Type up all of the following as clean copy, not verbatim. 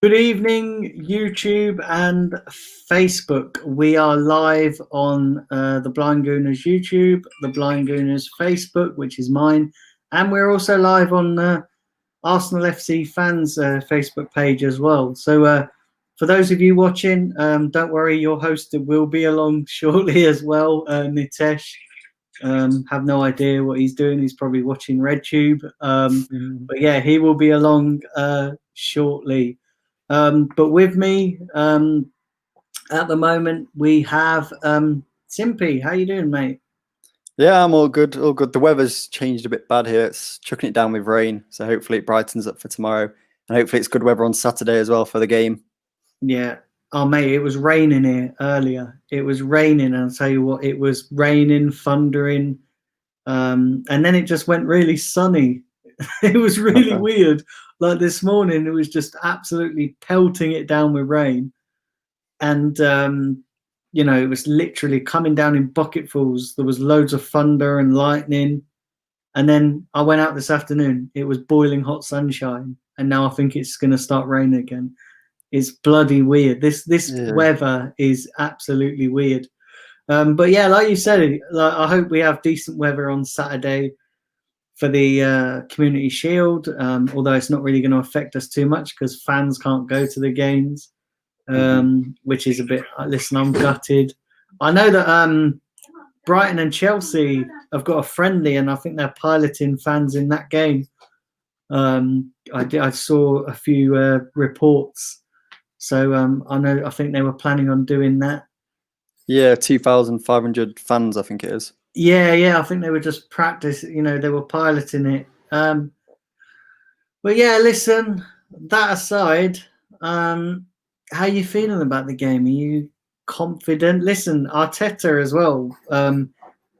Good evening, YouTube and Facebook. We are live on the Blind Gooners YouTube, the Blind Gooners Facebook, which is mine, and we're also live on Arsenal FC fans Facebook page as well. So for those of you watching, don't worry, your host will be along shortly as well, Nitesh. Have no idea what he's doing. He's probably watching RedTube. But yeah, he will be along shortly. But with me at the moment, we have Simpy. How you doing, mate? Yeah, I'm all good. All good. The weather's changed a bit bad here. It's chucking it down with rain, so hopefully it brightens up for tomorrow, and hopefully it's good weather on Saturday as well for the game. Yeah. Oh, mate, it was raining here earlier. It was raining, and I'll tell you what, it was raining, thundering, and then it just went really sunny. It was really weird. Like this morning, it was just absolutely pelting it down with rain. And it was literally coming down in bucketfuls. There was loads of thunder and lightning. And then I went out this afternoon. It was boiling hot sunshine, and now I think it's going to start raining again. It's bloody weird. This weather is absolutely weird. But yeah, like you said, I hope we have decent weather on Saturday for the Community Shield. Although it's not really going to affect us too much because fans can't go to the games. Which is a bit. Listen, I'm gutted. I know that Brighton and Chelsea have got a friendly, and I think they're piloting fans in that game. I saw a few reports, so I think they were planning on doing that. Yeah, 2,500 fans, I think it is. Yeah, I think they were just practicing. They were piloting it. But yeah, listen. That aside, how are you feeling about the game? Are you confident? Listen, Arteta as well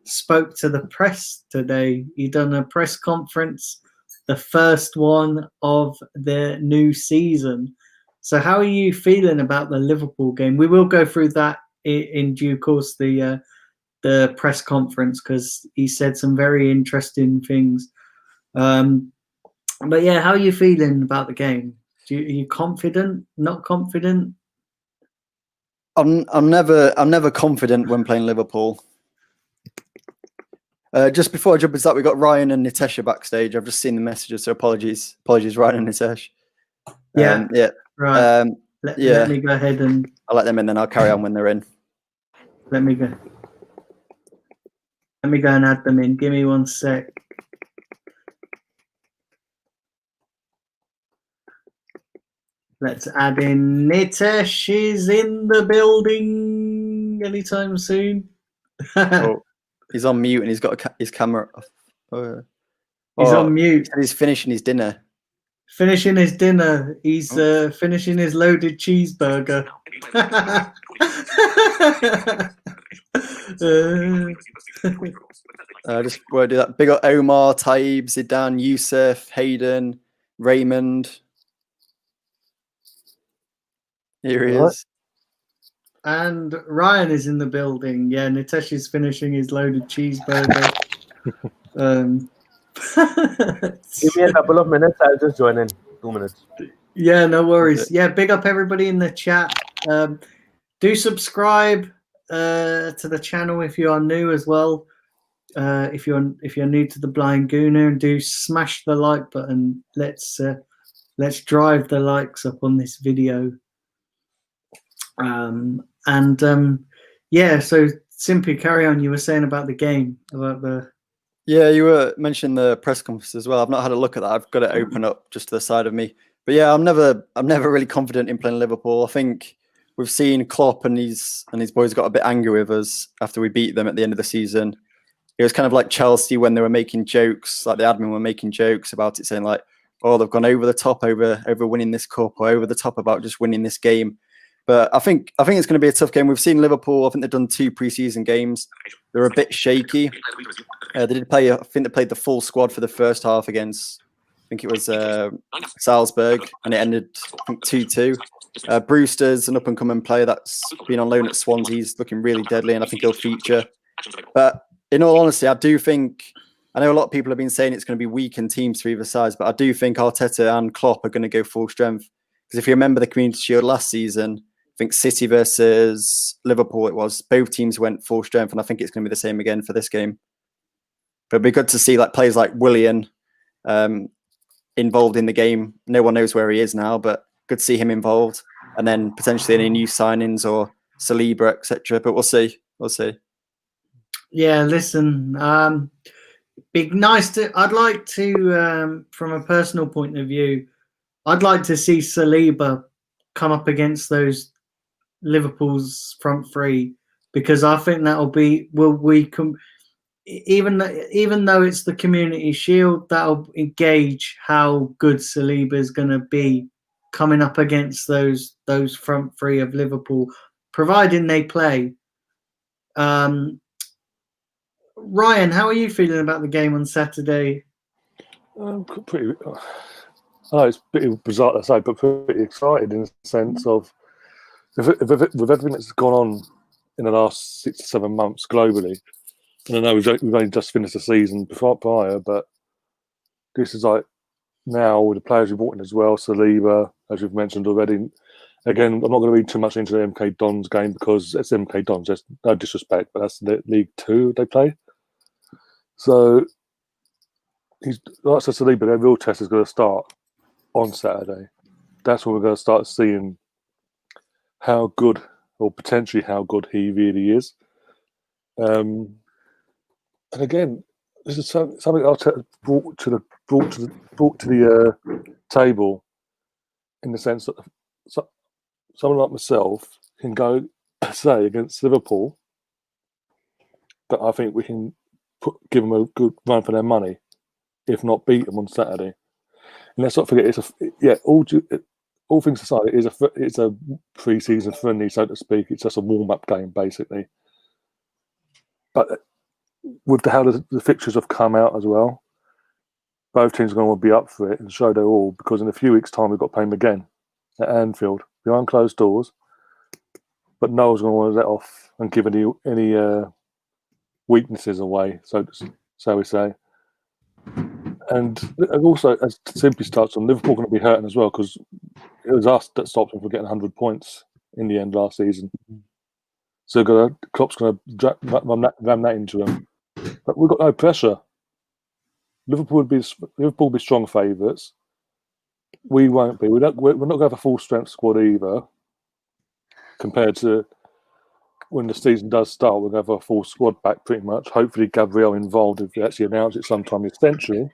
spoke to the press today. He done a press conference, the first one of the new season. So how are you feeling about the Liverpool game? We will go through that in due course, the press conference, because he said some very interesting things. But yeah, how are you feeling about the game? Are you confident? Not confident? I'm never confident when playing Liverpool. Just before I jump into that, we got Ryan and Nitesha backstage. I've just seen the messages, so apologies, Ryan and Nitesh. Yeah. Right. Let me go ahead and I'll let them in, then I'll carry on when they're in. Let me go and add them in. Give me 1 sec. Let's add in Nitesh is in the building anytime soon. Oh, he's on mute and he's got his camera off. He's on mute. He's finishing his dinner. Finishing his dinner. He's finishing his loaded cheeseburger. Just want to do that. Big up Omar, Taib, Zidane, Youssef, Hayden, Raymond. Here he is. And Ryan is in the building. Yeah, Nitesh is finishing his loaded cheeseburger. Give me a couple of minutes. I'll just join in. 2 minutes. Yeah, no worries. Yeah, big up everybody in the chat. Do subscribe to the channel if you are new as well. If you're new to the Blind Gooner, and do smash the like button. Let's drive the likes up on this video. Yeah, so simply carry on. You were saying about the game, about the. Yeah, you were mentioning the press conference as well. I've not had a look at that. I've got it open up just to the side of me. But yeah, I'm never really confident in playing Liverpool. I think we've seen Klopp and his boys got a bit angry with us after we beat them at the end of the season. It was kind of like Chelsea when they were making jokes, like the admin were making jokes about it, saying like, "Oh, they've gone over the top over winning this cup, or over the top about just winning this game." But I think it's going to be a tough game. We've seen Liverpool. I think they've done 2 preseason games. They're a bit shaky. They did play. I think they played the full squad for the first half against. I think it was Salzburg, and it ended 2-2. Brewster's an up-and-coming player that's been on loan at Swansea. He's looking really deadly, and I think he'll feature. But in all honesty, I do think. I know a lot of people have been saying it's going to be weakened teams for either sides, but I do think Arteta and Klopp are going to go full strength. Because if you remember the Community Shield last season, I think City versus Liverpool, it was, both teams went full strength, and I think it's going to be the same again for this game. But it'd be good to see like players like Willian involved in the game. No one knows where he is now, but good to see him involved. And then potentially any new signings or Saliba, etc. But we'll see. We'll see. Yeah, listen, be nice to. I'd like to, from a personal point of view, I'd like to see Saliba come up against those Liverpool's front three, because I think that'll be even though it's the Community Shield, that'll gauge how good Saliba is going to be coming up against those front three of Liverpool, providing they play. Ryan, how are you feeling about the game on Saturday? Pretty. Oh, it's pretty bizarre to say, but pretty excited in the sense of with everything that's gone on in the last 6 to 7 months globally. And I know we've only just finished the season prior, but this is like now with the players we brought in as well, Saliba, as we've mentioned already. Again, I'm not going to read too much into the MK Dons game because it's MK Dons. There's no disrespect, but that's the League 2 they play. So, like I said, Saliba, their real test is going to start on Saturday. That's when we're going to start seeing how good, or potentially how good he really is. And again, this is something I'll brought to the table, in the sense that someone like myself can go say against Liverpool that I think we can give them a good run for their money, if not beat them on Saturday. And let's not forget, all things aside, it's a pre-season friendly, so to speak. It's just a warm-up game, basically. But with how the fixtures have come out as well, both teams are going to want to be up for it and show their all, because in a few weeks' time we've got to play them again at Anfield behind closed doors. But no one's going to want to let off and give any weaknesses away, so we say. And also, as simply starts on, Liverpool going to be hurting as well, because it was us that stopped them from getting 100 points in the end last season. So Klopp's going to ram that into them. But we've got no pressure. Liverpool will be strong favourites. We won't be. We're not going to have a full strength squad either. Compared to when the season does start, we're going to have a full squad back pretty much. Hopefully, Gabriel involved if they actually announce it sometime this century.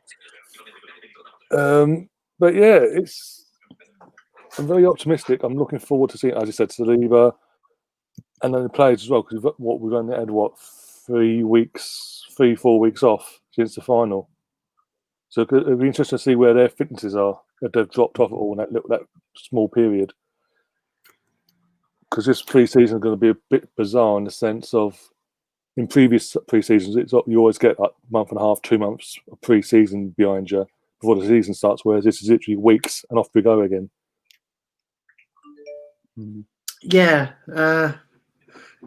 But yeah, I'm very optimistic. I'm looking forward to seeing, as you said, Saliba, and then the players as well, because we've only had 3-4 weeks off since the final. So it'll be interesting to see where their fitnesses are, if they've dropped off at all in that small period. Because this pre-season is going to be a bit bizarre in the sense of, in previous pre-seasons, you always get like a month and a half, 2 months of pre-season behind you before the season starts, whereas this is literally weeks and off we go again. Yeah,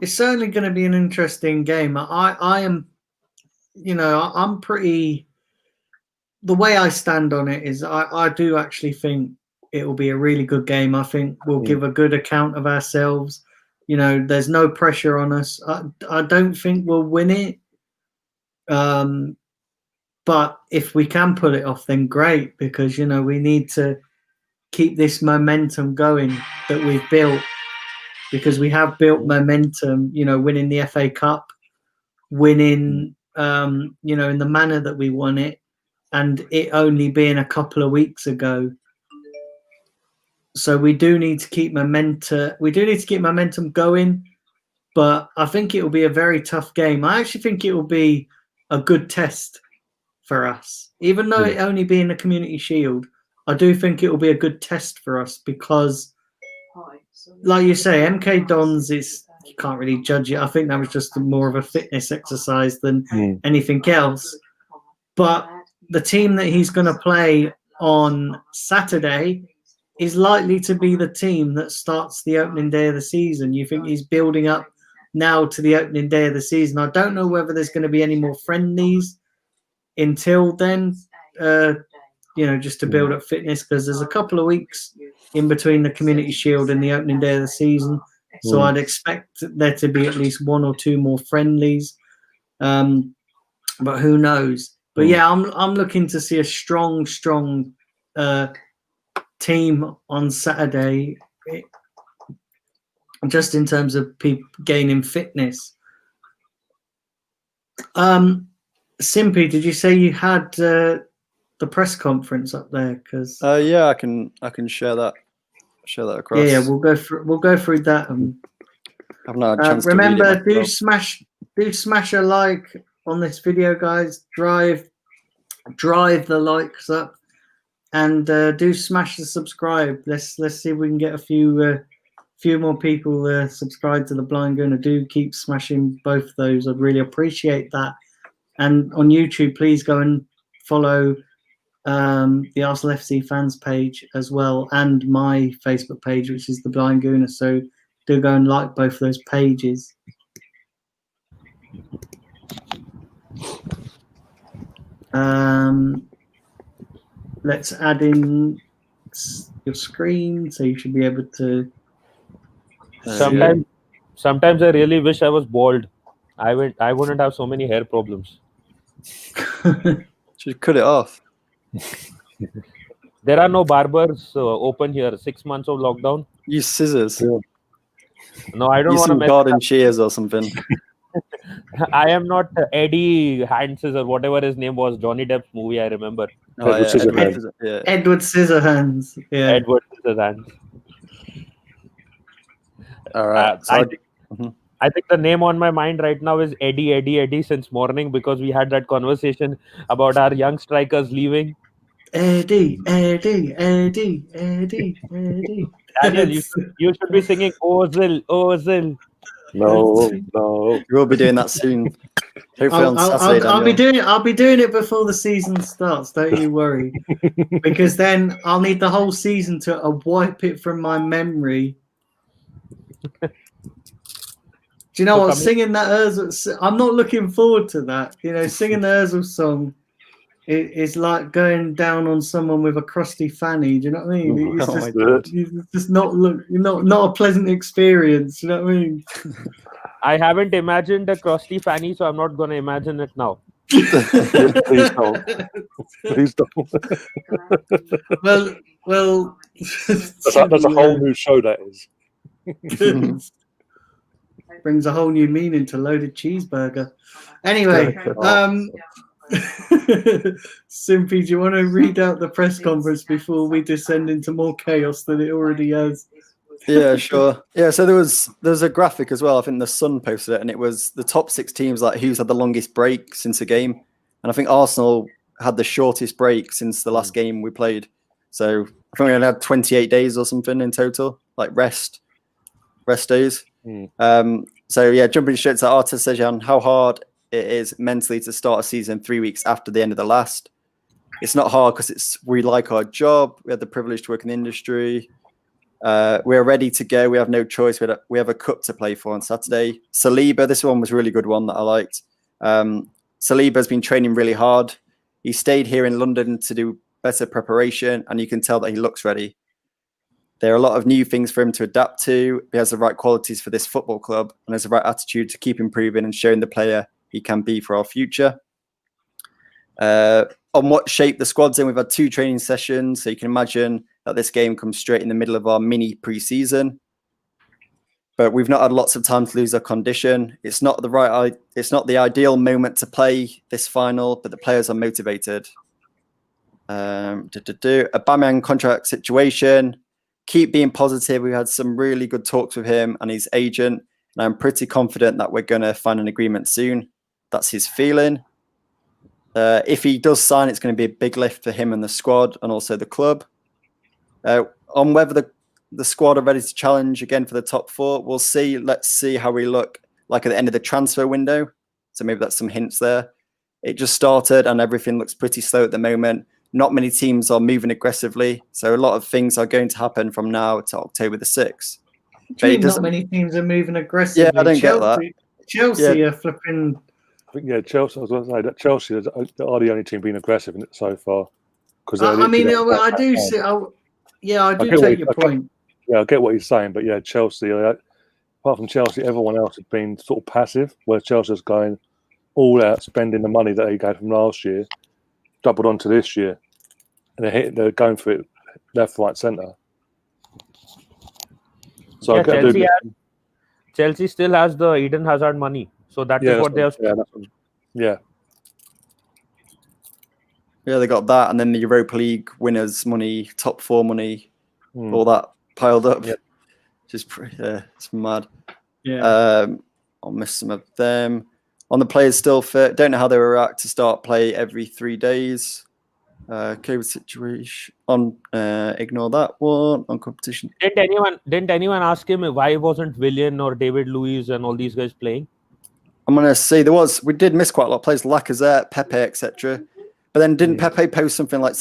it's certainly going to be an interesting game. I am, I'm pretty. The way I stand on it is, I do actually think it will be a really good game. I think we'll give a good account of ourselves. There's no pressure on us. I don't think we'll win it. But if we can pull it off, then great, because, we need to keep this momentum going that we've built, because we have built momentum, winning the FA Cup, winning, in the manner that we won it, and it only being a couple of weeks ago. So we do need to keep momentum. We do need to keep momentum going, but I think it will be a very tough game. I actually think it will be a good test for us, even though it only being a Community Shield. I do think it will be a good test for us because, like you say, MK Dons you can't really judge it. I think that was just more of a fitness exercise than anything else. But the team that he's going to play on Saturday is likely to be the team that starts the opening day of the season. You think he's building up now to the opening day of the season. I don't know whether there's going to be any more friendlies until then, just to build up fitness, because there's a couple of weeks in between the Community Shield and the opening day of the season. So I'd expect there to be at least 1 or 2 more friendlies. But who knows? But yeah, I'm looking to see a strong team on Saturday, just in terms of people gaining fitness. Simpy, did you say you had the press conference up there? Because yeah, I can share that across. yeah, we'll go through that. I've not had a chance remember, to read it do smash a like on this video, guys. Drive the likes up, and do smash the subscribe. Let's see if we can get a few more people subscribe to the Blind Gooner. Do keep smashing both those. I'd really appreciate that. And on YouTube, please go and follow the Arsenal FC fans page as well, and my Facebook page, which is the Blind Gooner. So do go and like both of those pages. Let's add in your screen, so you should be able to. Sometimes I really wish I was bald. I wouldn't have so many hair problems. Should cut it off. There are no barbers open here. 6 months of lockdown. Use scissors. Yeah. No, I don't Use want to some garden shears or something. I am not Eddie Hand Scissor, whatever his name was. Johnny Depp's movie, I remember. Oh, Edward Scissorhands. Yeah. Edward Scissorhands. Yeah. Edward Scissorhands. All right. I think the name on my mind right now is Eddie since morning, because we had that conversation about our young strikers leaving. Eddie. Daniel, you should be singing Ozil. No. We'll be doing that soon. Hopefully on Saturday. I'll be doing it before the season starts. Don't you worry, because then I'll need the whole season to wipe it from my memory. Do you know what? Singing that Ozil, I'm not looking forward to that. You know, singing the Ozil song is like going down on someone with a crusty fanny. Do you know what I mean? It's just not a pleasant experience. You know what I mean? I haven't imagined a crusty fanny, so I'm not going to imagine it now. Please don't. Please don't. Well. That's a whole new show. That is. Brings a whole new meaning to loaded cheeseburger. Anyway, Simpy, do you want to read out the press conference before we descend into more chaos than it already has? Yeah, sure. Yeah, so there's a graphic as well. I think the Sun posted it, and it was the top 6 teams, like who's had the longest break since a game. And I think Arsenal had the shortest break since the last game we played. So I think we only had 28 days or something in total, like rest days. So yeah, jumping straight to Arteta says how hard it is mentally to start a season 3 weeks after the end of the last. It's not hard because we like our job. We have the privilege to work in the industry. We're ready to go. We have no choice. We have a cup to play for on Saturday. Saliba, this one was a really good one that I liked. Saliba has been training really hard. He stayed here in London to do better preparation, and you can tell that he looks ready. There are a lot of new things for him to adapt to. He has the right qualities for this football club and has the right attitude to keep improving and showing the player he can be for our future. On what shape the squad's in, we've had 2 training sessions, so you can imagine that this game comes straight in the middle of our mini pre-season. But we've not had lots of time to lose our condition. It's not the ideal moment to play this final, but the players are motivated. Aubameyang contract situation. Keep being positive. We had some really good talks with him and his agent, and I'm pretty confident that we're going to find an agreement soon. That's his feeling. If he does sign, it's going to be a big lift for him and the squad and also the club. On whether the squad are ready to challenge again for the top 4, we'll see. Let's see how we look like at the end of the transfer window. So maybe that's some hints there. It just started and everything looks pretty slow at the moment. Not many teams are moving aggressively. So a lot of things are going to happen from now to October the 6th. Not many teams are moving aggressively. Yeah, I don't get that. Chelsea are flipping. I think, Chelsea. I was going to say that Chelsea are the only team being aggressive in it so far. I do see. Yeah, I do get take your point. I get what he's saying, but yeah, Chelsea. Apart from Chelsea, everyone else has been sort of passive. Where Chelsea's going all out, spending the money that he got from last year, doubled onto this year, and they're going for it left, right, centre. So Yeah, Chelsea still has the Eden Hazard money, so that is what they have. Yeah, they got that, and then the Europa League winners' money, top 4 money, all that piled up. Yeah. Just it's mad. Yeah. I'll miss some of them. On the players still fit. Don't know how they will react to start play every 3 days. COVID situation. Ignore that one. On competition. Didn't anyone ask him why wasn't Willian or David Luiz and all these guys playing? I'm gonna say we did miss quite a lot of players, Lacazette, Pepe, etc. But then didn't Pepe post something like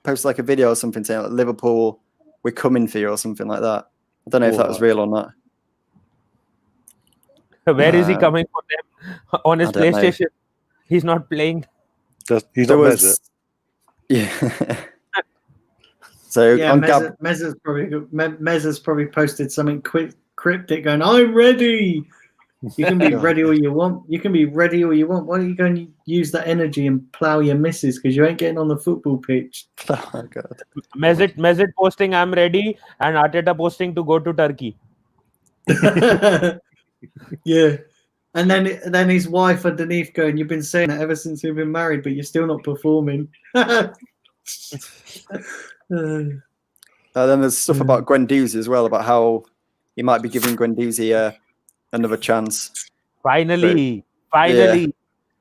post like a video or something saying like Liverpool, we're coming for you or something like that? I don't know if that was real or not. Where is he coming for them? On his PlayStation? Know. He's not playing. He's not Mesut. Yeah. So yeah, Mezza's probably posted something cryptic going, "I'm ready." You can be ready all you want. You can be ready all you want. Why don't you go and use that energy and plough your misses? Because you ain't getting on the football pitch. Oh my God. Mesut posting, "I'm ready," and Arteta posting to go to Turkey. Yeah. And then his wife underneath going, "You've been saying that ever since we've been married, but you're still not performing." Then there's stuff about Guendouzi as well, about how he might be giving Guendouzi another chance. Finally. Yeah.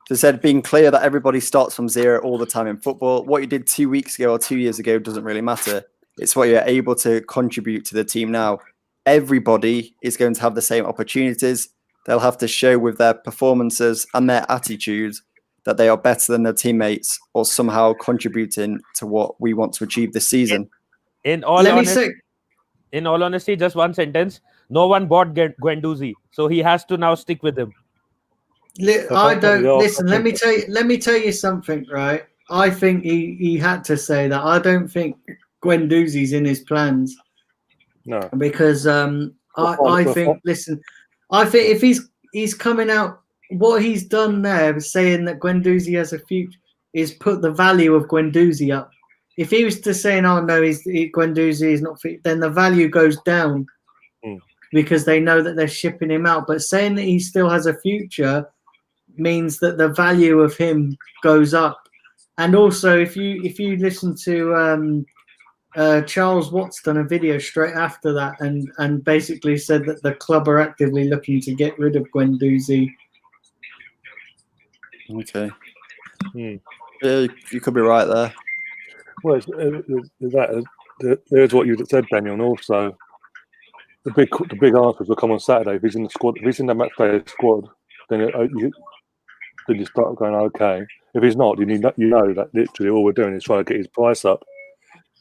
They said being clear that everybody starts from zero all the time in football. What you did 2 weeks ago or 2 years ago doesn't really matter. It's what you're able to contribute to the team now. Everybody is going to have the same opportunities. They'll have to show with their performances and their attitudes that they are better than their teammates or somehow contributing to what we want to achieve this season. In all honesty, just one sentence. No one bought Guendouzi, so he has to now stick with him. Listen. Let me tell you something, right? I think he had to say that. I don't think Guendouzi's in his plans. No, because I think if he's coming out, what he's done there, saying that Guendouzi has a future, is put the value of Guendouzi up. If he was to say, "Oh no, Guendouzi is not fit," then the value goes down because they know that they're shipping him out. But saying that he still has a future means that the value of him goes up. And also, if you listen to Charles Watts done a video straight after that and basically said that the club are actively looking to get rid of Guendouzi. Okay. Yeah, you could be right there. Well, there's what you said, Daniel, and also the big answers will come on Saturday. If he's in the squad, if he's in the matchday squad, then you start going, okay. If he's not, you know that literally all we're doing is trying to get his price up.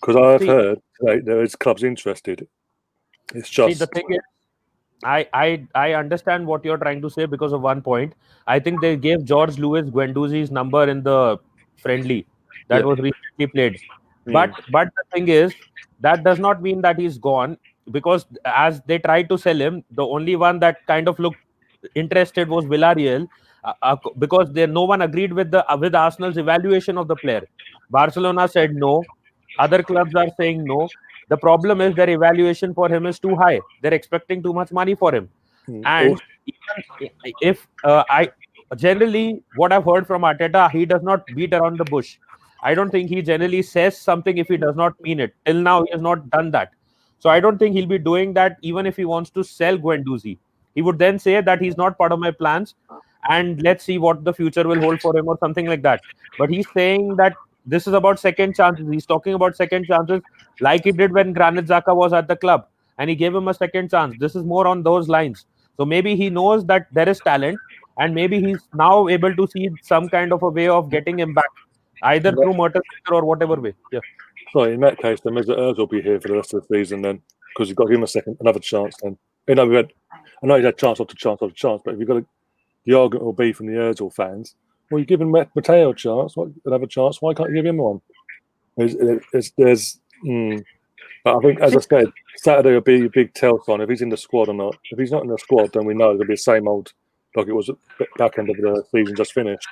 Because I've heard there is clubs interested. It's just the thing is, I understand what you're trying to say because of one point. I think they gave George Lewis Guendouzi's number in the friendly that was recently played. But the thing is, that does not mean that he's gone, because as they tried to sell him, the only one that kind of looked interested was Villarreal, because no one agreed with Arsenal's evaluation of the player. Barcelona said no. Other clubs are saying no. The problem is their evaluation for him is too high. They're expecting too much money for him. And if generally what I've heard from Arteta, he does not beat around the bush. I don't think he generally says something if he does not mean it. Till now, he has not done that. So I don't think he'll be doing that even if he wants to sell Guendouzi. He would then say that he's not part of my plans and let's see what the future will hold for him or something like that. But he's saying that this is about second chances. He's talking about second chances like he did when Granit Xhaka was at the club and he gave him a second chance. This is more on those lines. So maybe he knows that there is talent and maybe he's now able to see some kind of a way of getting him back, either through Mertesacker or whatever way. Yeah. So in that case, then Mesut Ozil will be here for the rest of the season then, because you've got to give him another chance then. I know he's had chance after chance after chance, but if you've got the argument will be from the Ozil fans, well, you're giving Matteo a chance, another chance. Why can't you give him one? But I think, as I said, Saturday will be a big tell sign if he's in the squad or not. If he's not in the squad, then we know it'll be the same old like it was at the back end of the season just finished.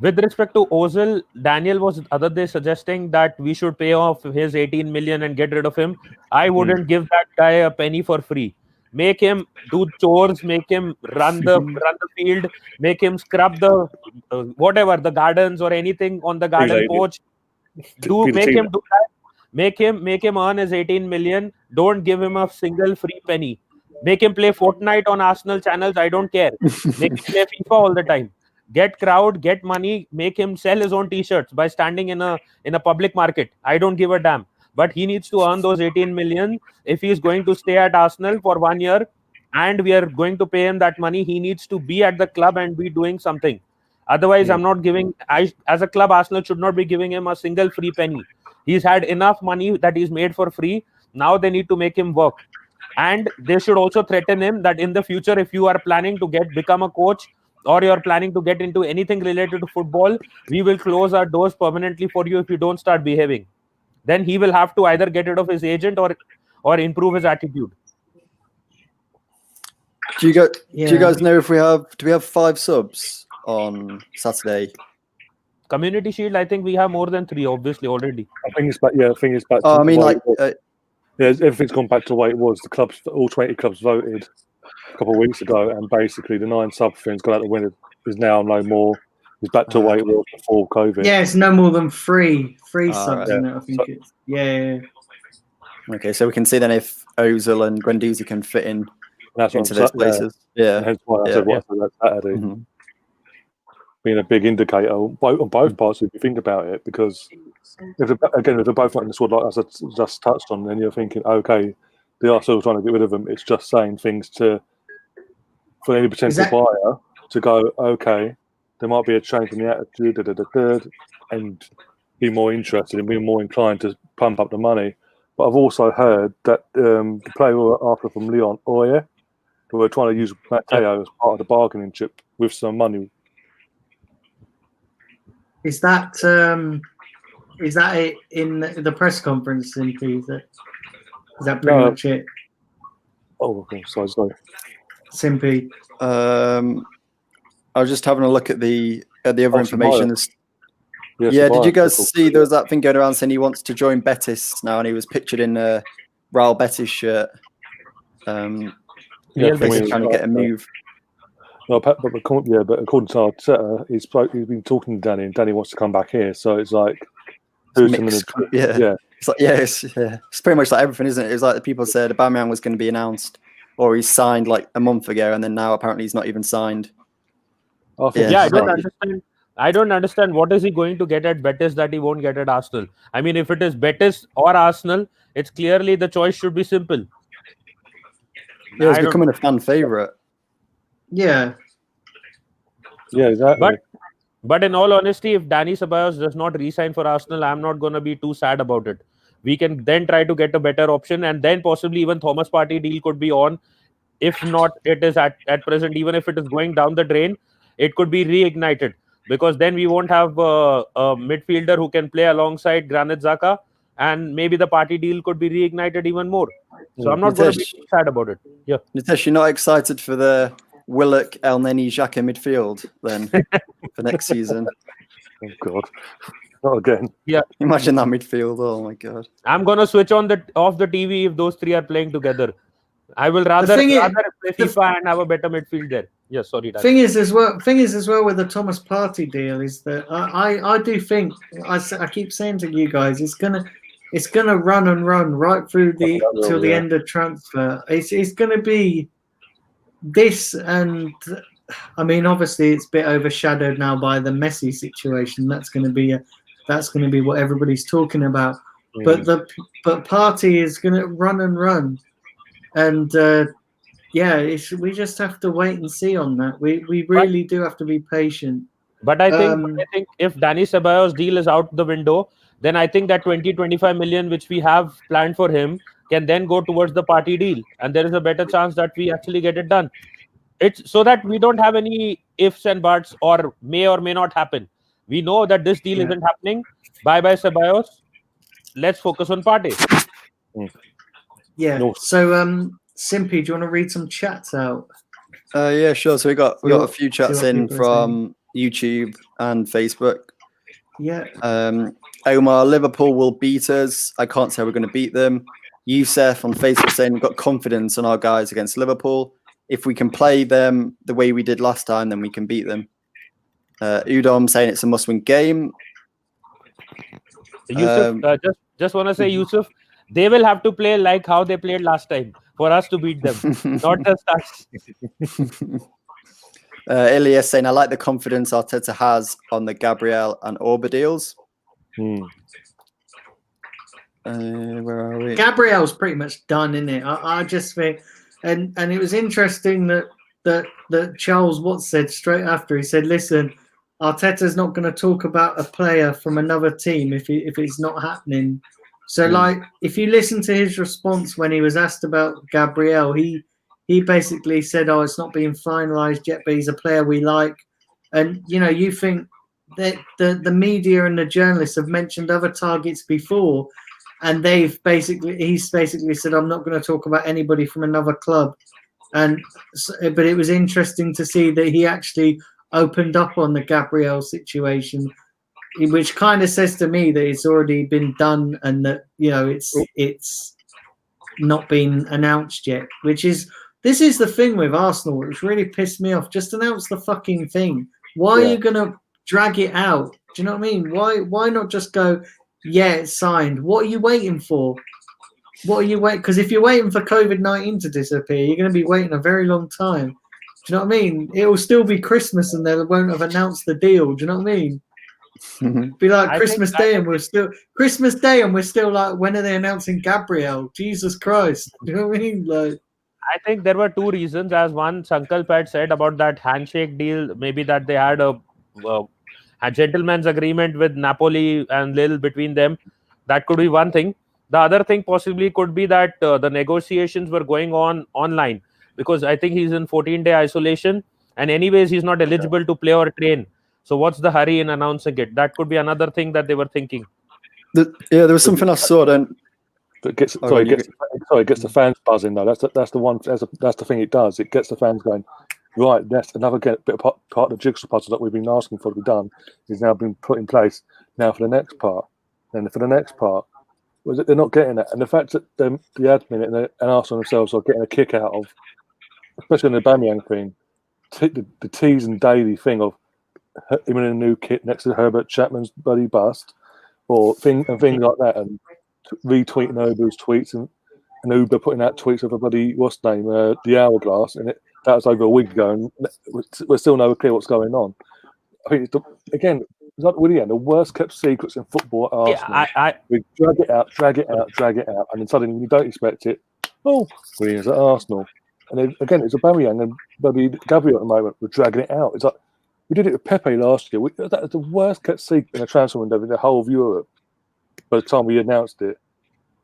With respect to Ozil, Daniel was the other day suggesting that we should pay off his 18 million and get rid of him. I wouldn't give that guy a penny for free. Make him do chores, make him run the field, make him scrub the whatever, the gardens or anything on the garden lady. porch. Make him do that. Make him earn his 18 million. Don't give him a single free penny. Make him play Fortnite on Arsenal channels. I don't care. Make him play FIFA all the time. Get crowd, get money, make him sell his own t-shirts by standing in a public market. I don't give a damn. But he needs to earn those 18 million. If he is going to stay at Arsenal for 1 year and we are going to pay him that money, he needs to be at the club and be doing something. Otherwise, I'm not giving, as a club, Arsenal should not be giving him a single free penny. He's had enough money that he's made for free. Now they need to make him work. And they should also threaten him that in the future, if you are planning to become a coach, or you're planning to get into anything related to football, we will close our doors permanently for you if you don't start behaving. Then he will have to either get rid of his agent or improve his attitude. Do you guys know if do we have 5 subs on Saturday? Community Shield, I think we have more than 3, obviously, already. I think it's back. Yeah, I think it's back. Oh, I mean, like, everything's gone back to the way it was. The clubs, all 20 clubs voted a couple of weeks ago, and basically the 9 sub things got out the winner is now no more. It's back to the way it was before COVID. Yeah, it's no more than 3 subs right. in it. I think it's Okay, so we can see then if Ozil and Guendouzi can fit in into those places. Yeah, hence why I said what I said that Saturday. Being a big indicator on both parts, if you think about it, because if they're both not in the squad, like as I just touched on, then you're thinking, okay, they are still trying to get rid of them. It's just saying things for any potential buyer to go, okay, there might be a change in the attitude, and be more interested and be more inclined to pump up the money. But I've also heard that the player after from Lyon, Oye, who were trying to use Matteo as part of the bargaining chip with some money. Is that it in the press conference? Simply, is that pretty much it? Oh, okay, sorry. Simply. I was just having a look at the other information. Yeah, did you guys see there was that thing going around saying he wants to join Betis now, and he was pictured in a Real Betis shirt. Basically trying to get a move. No, but according to Arteta, he's been talking to Danny, and Danny wants to come back here. So it's like, it's like, it's pretty much like everything, isn't it? It was like the people said Aubameyang was going to be announced, or he's signed like a month ago, and then now apparently he's not even signed. I don't understand what is he going to get at Betis that he won't get at Arsenal. I mean, if it is Betis or Arsenal, it's clearly the choice should be simple. Yeah, he's becoming a fan favourite. Yeah, exactly. But in all honesty, if Dani Ceballos does not re-sign for Arsenal, I'm not going to be too sad about it. We can then try to get a better option, and then possibly even Thomas Partey deal could be on. If not, it is at present, even if it is going down the drain, it could be reignited, because then we won't have a midfielder who can play alongside Granit Xhaka, and maybe the Partey deal could be reignited even more. So I'm not going to be too sad about it. Yeah, Nitesh, you're not excited for the Willock, El Neni, Xhaka midfield then for next season? Oh God, not again. Yeah, imagine that midfield. Oh my God. I'm gonna switch off the TV if those 3 are playing together. I will rather play FIFA and have a better midfield there. Yes, sorry. Thing is as well with the Thomas Partey deal is that I do think I keep saying to you guys it's gonna run and run right through till the end of transfer. It's gonna be this, and I mean obviously it's a bit overshadowed now by the Messi situation. That's gonna be what everybody's talking about. But Partey is gonna run and run. And we just have to wait and see on that. We really do have to be patient. But I think if Dani Ceballos deal is out the window, then I think that 20-25 million which we have planned for him can then go towards the Partey deal, and there is a better chance that we actually get it done. It's so that we don't have any ifs and buts or may not happen. We know that this deal isn't happening. Bye Ceballos. Let's focus on Partey. Yeah. North. So, Simpy, do you want to read some chats out? Yeah, sure. So we got a few chats what in people are from YouTube and Facebook. Yeah. Omar, Liverpool will beat us. I can't say we're going to beat them. Youssef on Facebook saying we've got confidence on our guys against Liverpool. If we can play them the way we did last time, then we can beat them. Udom saying it's a must-win game. Yusuf, just want to say, Yusuf, they will have to play like how they played last time for us to beat them, not just us. Ilias saying, I like the confidence Arteta has on the Gabriel and Orba deals. Where are we? Gabriel's pretty much done, isn't it? I just think, and it was interesting that Charles Watts said straight after, he said, listen, Arteta's not going to talk about a player from another team if it's not happening. So, like, if you listen to his response when he was asked about Gabriel, he basically said, oh, it's not being finalised yet, but he's a player we like. And, you know, you think that the media and the journalists have mentioned other targets before, and he's basically said, I'm not going to talk about anybody from another club. But it was interesting to see that he actually opened up on the Gabriel situation, which kind of says to me that it's already been done and that, you know, it's not been announced yet. This is the thing with Arsenal, which really pissed me off. Just announce the fucking thing. Why are you gonna drag it out? Do you know what I mean? Why not just go, yeah, it's signed? What are you waiting for? Because if you're waiting for COVID-19 to disappear, you're going to be waiting a very long time. Do you know what I mean? It will still be Christmas and they won't have announced the deal. Do you know what I mean? Be like Christmas Day and we're still like, when are they announcing Gabriel? Jesus Christ. Do you know what I mean? Like, I think there were two reasons. As one, Sankalp had said about that handshake deal, maybe that they had a gentleman's agreement with Napoli and Lille between them. That could be one thing. The other thing possibly could be that the negotiations were going on online, because I think he's in 14-day isolation, and anyways he's not eligible to play or train. So what's the hurry in announcing it? That could be another thing that they were thinking. There was something I saw then. It gets the fans buzzing though. That's the thing it does. It gets the fans going, right, that's another bit of part of the jigsaw puzzle that we've been asking for to be done is now been put in place. Now for the next part, and for the next part, they're not getting it. And the fact that the admin and Arsenal themselves are getting a kick out of, especially on the Aubameyang thing, the tease and daily thing of him in a new kit next to Herbert Chapman's bloody bust, or things like that, and retweeting Uber's tweets and Uber putting out tweets of a bloody the hourglass, and that was over a week ago, and we're still nowhere clear what's going on. I think it's like William, the worst kept secrets in football at Arsenal. We drag it out, and then suddenly when you don't expect it, William's at Arsenal. And then again, it's Aubameyang and bloody Gabriel at the moment. We're dragging it out. It's like we did it with Pepe last year. That was the worst kept secret in a transfer window in the whole of Europe by the time we announced it.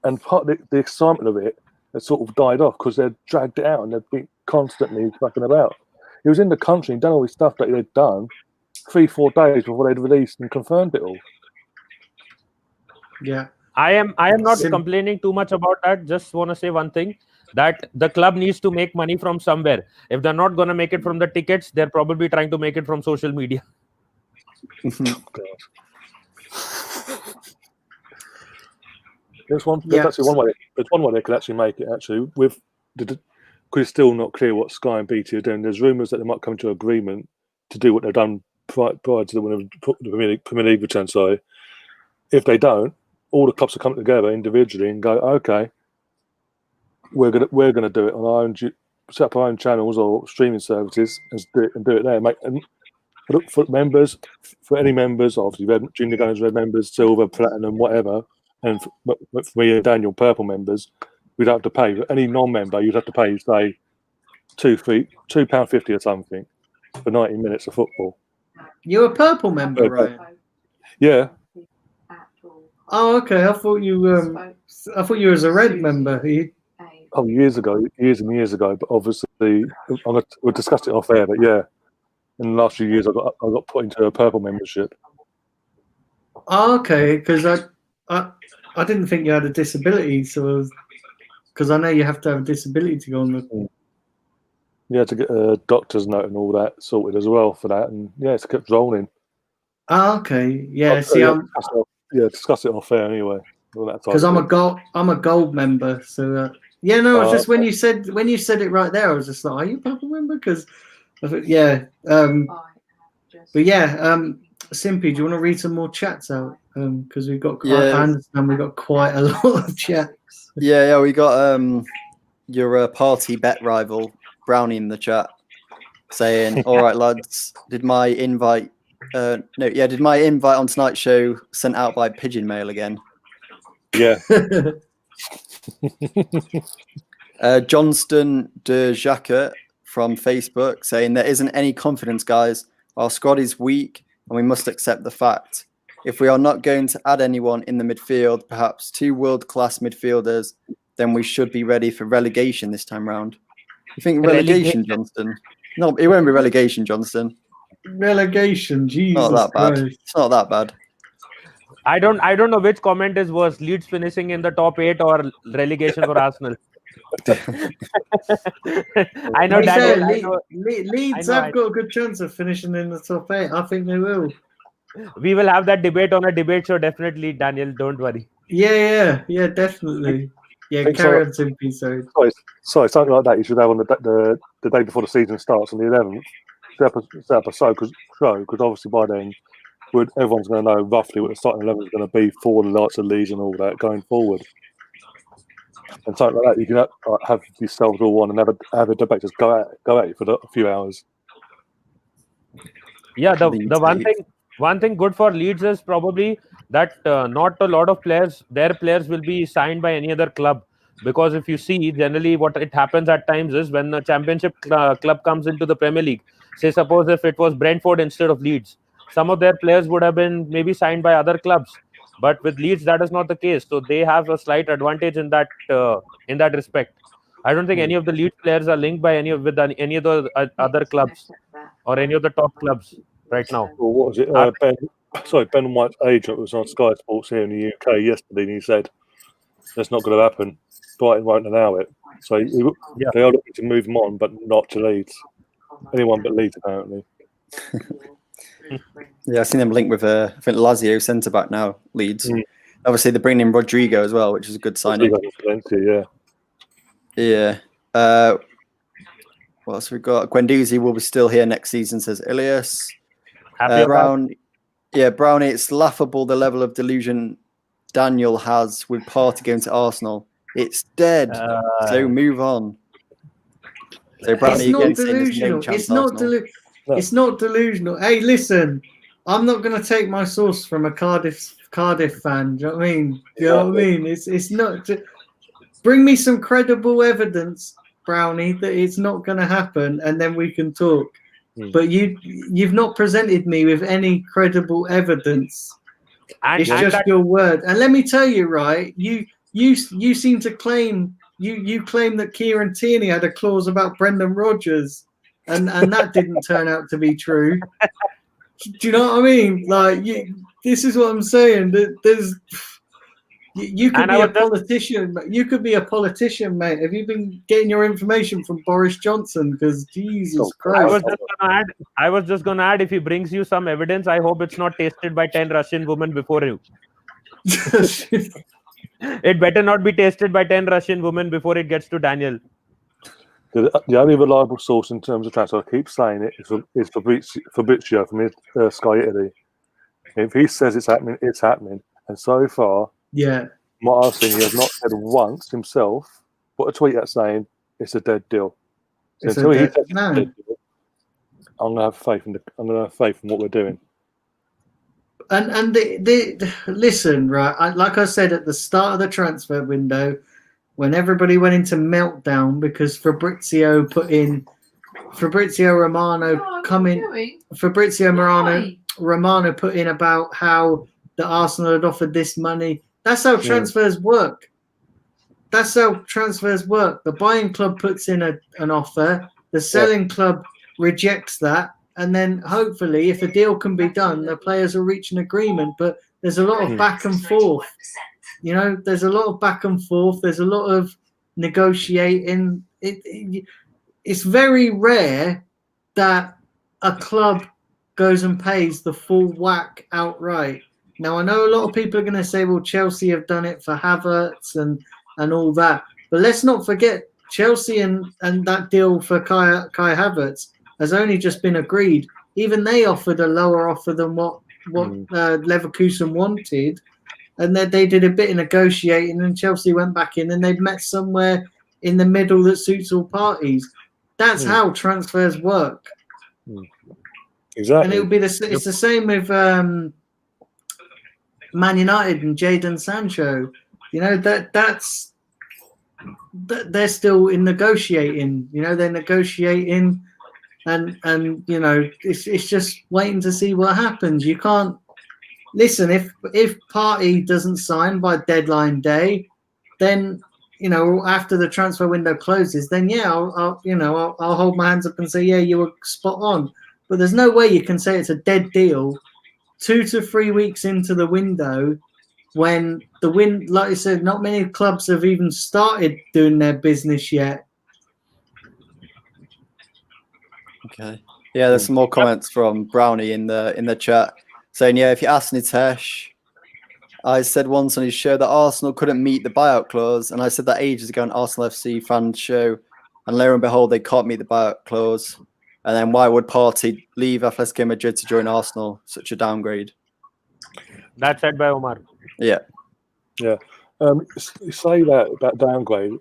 And part of the excitement of it has sort of died off because they'd dragged it out and they'd been constantly fucking about. He was in the country and done all this stuff that they'd done 3-4 days before they'd released and confirmed it all. Yeah. I am not complaining too much about that. Just want to say one thing, that the club needs to make money from somewhere. If they're not going to make it from the tickets, they're probably trying to make it from social media. There's one way they could actually make it. Actually, because it's still not clear what Sky and BT are doing. There's rumours that they might come to an agreement to do what they've done prior to the Premier League return. Sorry, if they don't, all the clubs will come together individually and go, okay, we're gonna do it on our own, set up our own channels or streaming services and do it there. For members, for any members, obviously junior gunners, red members, silver, platinum, whatever. And for me and Daniel, purple members, we'd have to pay. But any non-member, you'd have to pay, say, £2.50 or something for 90 minutes of football. You're a purple member, right? Yeah. Oh, okay. I thought you was a red member. Years and years ago. But obviously, we discussed it off air. But yeah, in the last few years, I got put into a purple membership. Oh, okay, because I didn't think you had a disability, so because I know you have to have a disability to go on the. You had to get a doctor's note and all that sorted as well for that, and yeah, it's kept rolling. Oh, okay, yeah. See, Discuss it off air anyway. Because I'm a gold member, so yeah. No, it's just when you said it right there, I was just like, are you a purple member? Because yeah, but yeah, Simpy, do you want to read some more chats out? Because we've got I understand we've got quite a lot of chats. Yeah, we got your party bet rival Brownie in the chat saying, "All right, lads, did my invite on tonight's show sent out by pigeon mail again?" Yeah. Johnston de Jacquet from Facebook saying, "There isn't any confidence, guys. Our squad is weak and we must accept the fact. If we are not going to add anyone in the midfield, perhaps 2 world-class midfielders, then we should be ready for relegation this time round." You think relegation, Johnston? No, it won't be relegation, Johnston. Relegation, Jesus Not that bad. Christ. It's not that bad. I don't know which comment is worse: Leeds finishing in the top 8 or relegation for Arsenal. I know, Daniel. Leeds have got a good chance of finishing in the top 8. I think they will. We will have that debate on a debate show, definitely, Daniel. Don't worry. Yeah, definitely. Yeah, carry on, Simpy. Sorry, something like that you should have on the day before the season starts on the 11th. Set up a show because obviously by then everyone's going to know roughly what the starting 11 is going to be for the likes of Leeds and all that going forward. And something like that, you can have yourselves all on and have a debate. Just go at it for a few hours. Yeah, the one thing good for Leeds is probably that not a lot of their players will be signed by any other club. Because if you see, generally what it happens at times is when a championship club comes into the Premier League, say suppose if it was Brentford instead of Leeds, some of their players would have been maybe signed by other clubs. But with Leeds, that is not the case. So they have a slight advantage in that respect. I don't think any of the Leeds players are linked by any of the other clubs or any of the top clubs right now. Well, what was it? Ben White's agent was on Sky Sports here in the UK yesterday, and he said that's not going to happen. Brighton won't allow it. So they are looking to move him on, but not to Leeds. Anyone but Leeds, apparently. Yeah, I've seen them linked with I think Lazio centre back now, Leeds. Obviously, they're bringing in Rodrigo as well, which is a good signing. Yeah. What else we got? Guendouzi will be still here next season, says Ilias. Brown. Yeah, Brown. It's laughable the level of delusion Daniel has with Partey going to Arsenal. It's dead. So move on. So it's not delusional. It's not delusional. Hey, listen, I'm not going to take my source from a Cardiff fan. Do you know what I mean? It's not. Bring me some credible evidence, Brownie, that it's not going to happen, and then we can talk. But you've not presented me with any credible evidence. It's just your word. And let me tell you, right? You seem to claim you claim that Kieran Tierney had a clause about Brendan Rodgers, and that didn't turn out to be true. Do you know what I mean? Like, this is what I'm saying. You could be a politician. You could be a politician, mate. Have you been getting your information from Boris Johnson? Because Jesus Christ. I was just gonna add, if he brings you some evidence, I hope it's not tasted by 10 Russian women before you. It better not be tasted by 10 Russian women before it gets to Daniel. The only reliable source in terms of transfer, I keep saying it, is Fabrizio from Sky Italy. If he says it's happening, it's happening. And so far, what I've seen, he has not said once himself, put a tweet out saying it's a dead deal. So until he says it's a dead deal, I'm gonna have faith in what we're doing. And listen, right? Like I said at the start of the transfer window, when everybody went into meltdown because Fabrizio Romano put in about how the Arsenal had offered this money. That's how transfers work. The buying club puts in an offer, the selling club rejects that, and then hopefully, if a deal can be done, the players will reach an agreement. But there's a lot of back and forth. You know, there's a lot of back and forth. There's a lot of negotiating. It's very rare that a club goes and pays the full whack outright. Now, I know a lot of people are going to say, well, Chelsea have done it for Havertz and all that. But let's not forget, Chelsea and that deal for Kai Havertz has only just been agreed. Even they offered a lower offer than what Leverkusen wanted. And then they did a bit of negotiating, and Chelsea went back in, and they've met somewhere in the middle that suits all parties. That's how transfers work. Exactly. And it would be it's the same with Man United and Jadon Sancho. You know, that's they're still in negotiating. You know, they're negotiating, and you know, it's just waiting to see what happens. You can't listen if Partey doesn't sign by deadline day, then you know after the transfer window closes, then yeah, I'll hold my hands up and say yeah, you were spot on. But there's no way you can say it's a dead deal 2 to 3 weeks into the window when like I said, not many clubs have even started doing their business yet. Okay. Yeah, there's some more comments from Brownie in the chat saying, yeah, if you ask Nitesh, I said once on his show that Arsenal couldn't meet the buyout clause, and I said that ages ago on Arsenal FC fan show, and lo and behold, they can't meet the buyout clause. And then why would Partey leave Atletico Madrid to join Arsenal? Such a downgrade. That's said by Omar. Yeah. Yeah. You say that about downgrade.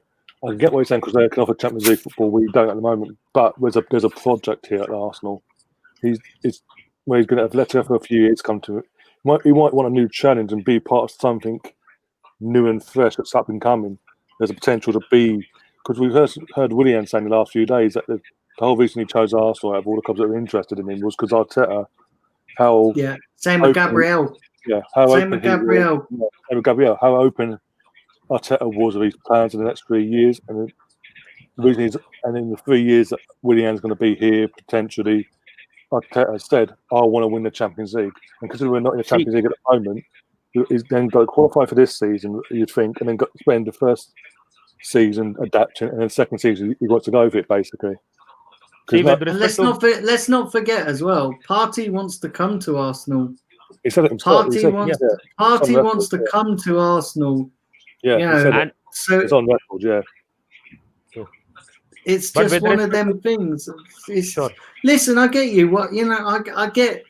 I get what you're saying because they can offer Champions League football. We don't at the moment. But there's a project here at Arsenal. He's going to have let her for a few years come to it. He might want a new challenge and be part of something new and fresh that's up and coming. There's a potential to be, because we've heard Willian saying the last few days that the whole reason he chose Arsenal out of all the clubs that were interested in him was because Arteta, same with Gabriel. Yeah, same with Gabriel. How open Arteta was of his plans in the next 3 years, and the reason is, and in the 3 years that Willian's going to be here potentially, Arteta said, I want to win the Champions League. And because we're not in the Champions League at the moment, he's then got to qualify for this season, you'd think, and then got to spend the first season adapting, and then second season he wants to go with it, basically. Let's not forget as well, Partey wants to come to Arsenal. He said it himself. Partey wants to come to Arsenal. Yeah, you know, and so it's on record, yeah. It's just one of them things. Sure. Listen, I get you. What I get.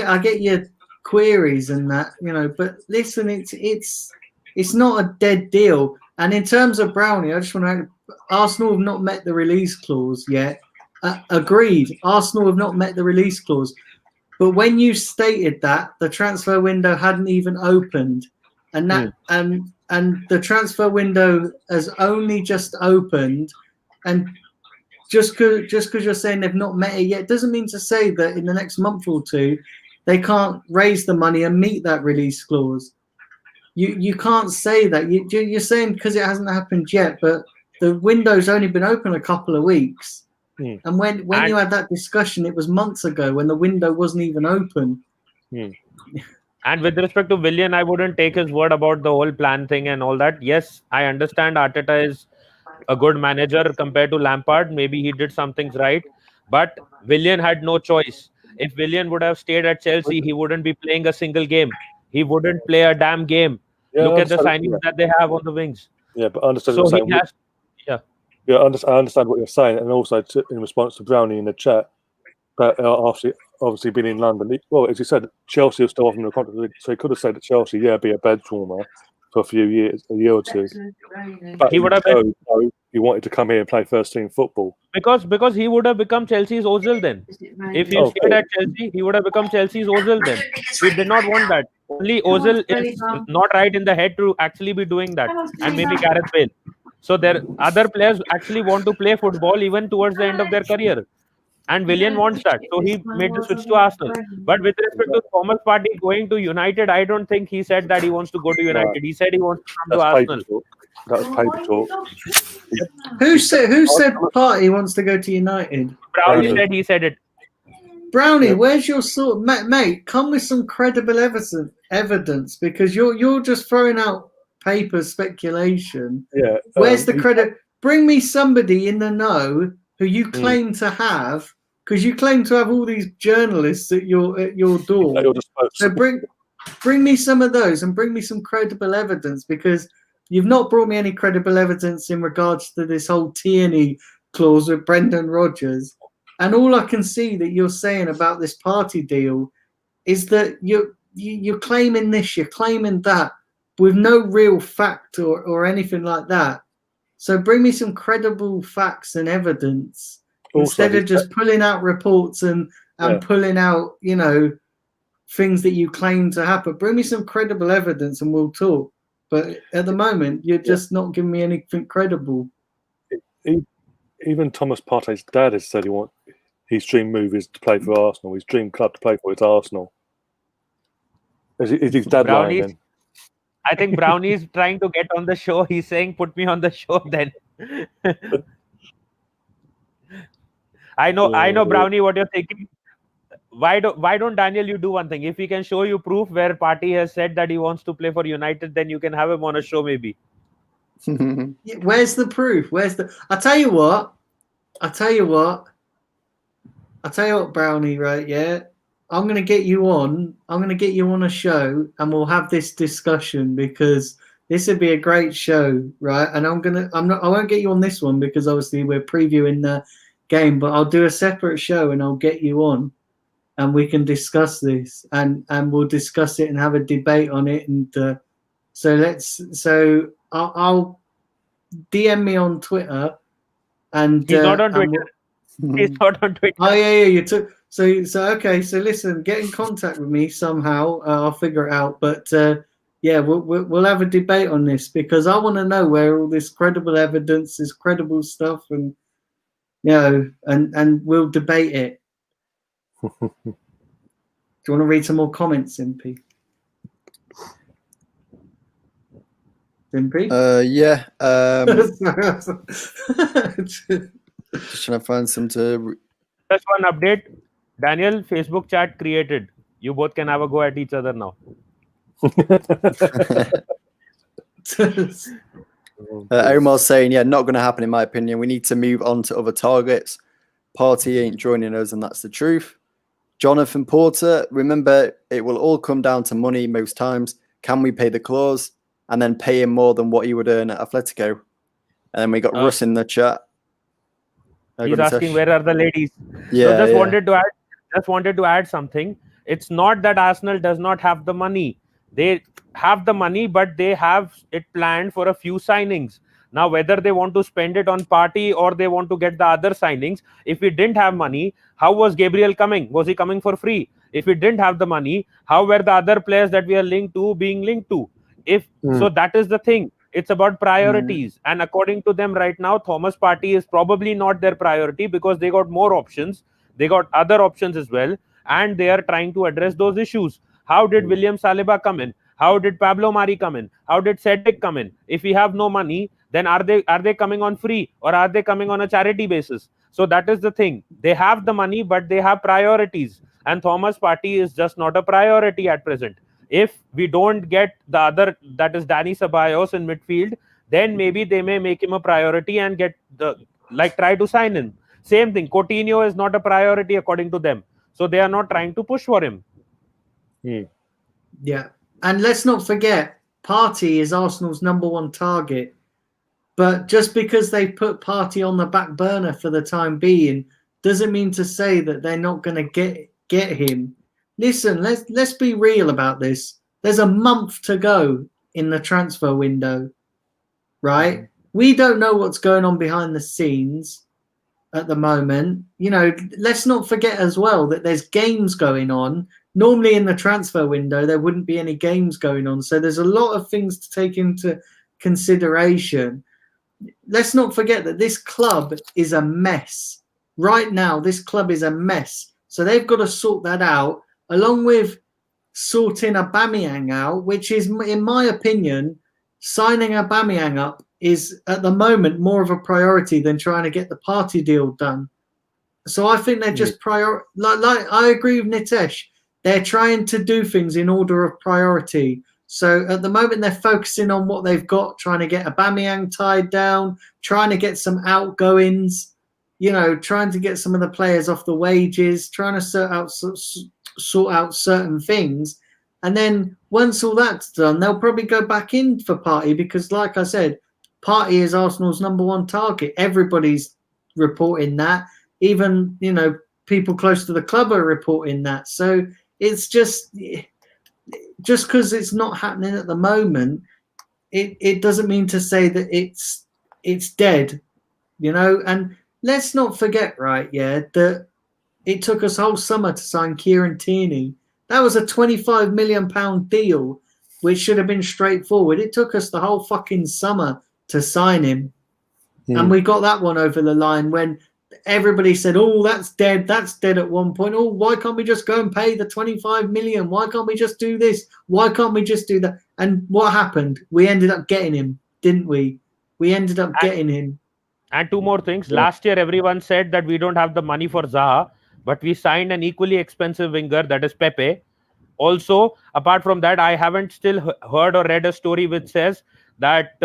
I get your queries and that. But listen, it's not a dead deal. And in terms of Brownie, I just want to. Arsenal have not met the release clause yet. Agreed. Arsenal have not met the release clause. But when you stated that, the transfer window hadn't even opened, and that and the transfer window has only just opened, and just because you're saying they've not met it yet doesn't mean to say that in the next month or two they can't raise the money and meet that release clause. You can't say that. You're saying because it hasn't happened yet, but the window's only been open a couple of weeks. And when you had that discussion, it was months ago when the window wasn't even open. And with respect to Willian, I wouldn't take his word about the whole plan thing and all that. Yes, I understand Arteta is a good manager compared to Lampard. Maybe he did some things right. But Willian had no choice. If Willian would have stayed at Chelsea, he wouldn't be playing a single game. He wouldn't play a damn game. Yeah, look at the signings that they have on the wings. Yeah, but I understand so what you're saying. Yeah, I understand what you're saying, and also in response to Brownie in the chat, but obviously being in London, well, as you said, Chelsea are still offering a contract, so he could have said that Chelsea, be a bench warmer for a year or two. But he would have been. He wanted to come here and play first team football because he would have become Chelsea's Ozil then. If he stayed at Chelsea, he would have become Chelsea's Ozil then. We did not want that. Only Ozil is not right in the head to actually be doing that, and maybe Gareth Bale. So there other players actually want to play football even towards the end of their career. And Willian wants that. So he made the switch to Arsenal. But with respect to Thomas Partey going to United, I don't think he said that he wants to go to United. He said he wants to come to Arsenal. That was paper talk. Who said Partey wants to go to United? Brownie said he said it. Brownie, Yeah. where's your sort, mate? Come with some credible evidence, because you're just throwing out paper speculation. Yeah. Where's the credit? Bring me somebody in the know who you Hmm. claim to have, because you claim to have all these journalists at your door. At your disposal. So bring me some of those, and bring me some credible evidence, because you've not brought me any credible evidence in regards to this whole Tierney clause with Brendan Rodgers. And all I can see that you're saying about this party deal is that you're claiming this, you're claiming that, with no real fact or anything like that. So bring me some credible facts and evidence, Also, instead of just pulling out reports and Yeah. pulling out, things that you claim to happen. Bring me some credible evidence and we'll talk. But at the moment, you're just not giving me anything credible. Even Thomas Partey's dad has said his dream move is to play for Arsenal. His dream club to play for is Arsenal. Is his dad lying then? I think Brownie is trying to get on the show. He's saying, "Put me on the show." Then I know, Brownie, what you're thinking. Why don't Daniel, you do one thing? If he can show you proof where Partey has said that he wants to play for United, then you can have him on a show, maybe. Where's the proof? I tell you what, Brownie, right? Yeah, I'm gonna get you on a show, and we'll have this discussion, because this would be a great show, right? And I won't get you on this one, because obviously we're previewing the game, but I'll do a separate show and I'll get you on, and we can discuss this, and we'll discuss it and have a debate on it. And so I'll DM me on Twitter, and he's not on Twitter. He's not on Twitter. Oh yeah, you took so okay. So listen, get in contact with me somehow. I'll figure it out. But yeah, we'll have a debate on this, because I want to know where all this credible evidence, this credible stuff, and and we'll debate it. Do you want to read some more comments, Impy? Impy? Yeah. Just trying to find some to. Just one update. Daniel, Facebook chat created. You both can have a go at each other now. Omar's saying, yeah, not going to happen in my opinion. We need to move on to other targets. Party ain't joining us, and that's the truth. Jonathan Porter, remember, it will all come down to money most times. Can we pay the clause and then pay him more than what he would earn at Atletico? And then we got Russ in the chat. He's asking, where are the ladies? Yeah, so just wanted to add something. It's not that Arsenal does not have the money. They have the money, but they have it planned for a few signings. Now, whether they want to spend it on Partey or they want to get the other signings, if we didn't have money, how was Gabriel coming? Was he coming for free? If we didn't have the money, how were the other players that we are linked to being linked to? So that is the thing. It's about priorities. And according to them right now, Thomas Partey is probably not their priority, because they got more options. They got other options as well. And they are trying to address those issues. How did William Saliba come in? How did Pablo Mari come in? How did Cedric come in? If we have no money, then are they coming on free, or are they coming on a charity basis? So that is the thing. They have the money, but they have priorities. And Thomas Partey is just not a priority at present. If we don't get the other, that is Dani Ceballos in midfield, then maybe they may make him a priority and try to sign him. Same thing. Coutinho is not a priority according to them. So they are not trying to push for him. Yeah. And let's not forget, Partey is Arsenal's #1 target. But just because they put Partey on the back burner for the time being doesn't mean to say that they're not going to get him. Listen, let's be real about this. There's a month to go in the transfer window, right? We don't know what's going on behind the scenes at the moment. Let's not forget as well that there's games going on. Normally in the transfer window, there wouldn't be any games going on. So there's a lot of things to take into consideration. Let's not forget that this club is a mess. Right now, this club is a mess. So they've got to sort that out, along with sorting Aubameyang out, which is, in my opinion, signing Aubameyang up is, at the moment, more of a priority than trying to get the Partey deal done. So I think they're just like I agree with Nitesh. They're trying to do things in order of priority. So at the moment they're focusing on what they've got, trying to get Aubameyang tied down, trying to get some outgoings, trying to get some of the players off the wages, trying to sort out certain things. And then once all that's done, they'll probably go back in for Partey because, like I said, Partey is Arsenal's number 1 target. Everybody's reporting that. Even, people close to the club are reporting that. So it's just because it's not happening at the moment, it doesn't mean to say that it's dead, And let's not forget, right, that it took us whole summer to sign Kieran Tierney. That was a £25 million deal, which should have been straightforward. It took us the whole fucking summer to sign him. And we got that one over the line when everybody said, oh, that's dead at one point. Oh, why can't we just go and pay the 25 million? Why can't we just do this? Why can't we just do that? And what happened? We ended up getting him, didn't we? We ended up getting him. And 2 more things. Last year, everyone said that we don't have the money for Zaha, but we signed an equally expensive winger, that is Pepe. Also, apart from that, I haven't still heard or read a story which says that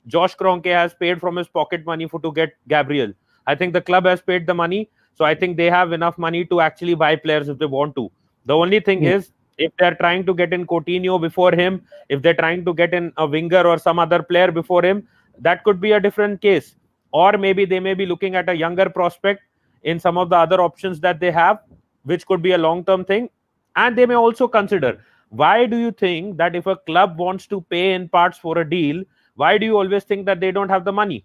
Josh Kroenke has paid from his pocket money to get Gabriel. I think the club has paid the money, so I think they have enough money to actually buy players if they want to. The only thing is, if they're trying to get in Coutinho before him, if they're trying to get in a winger or some other player before him, that could be a different case. Or maybe they may be looking at a younger prospect in some of the other options that they have, which could be a long-term thing. And they may also consider, why do you think that if a club wants to pay in parts for a deal, why do you always think that they don't have the money?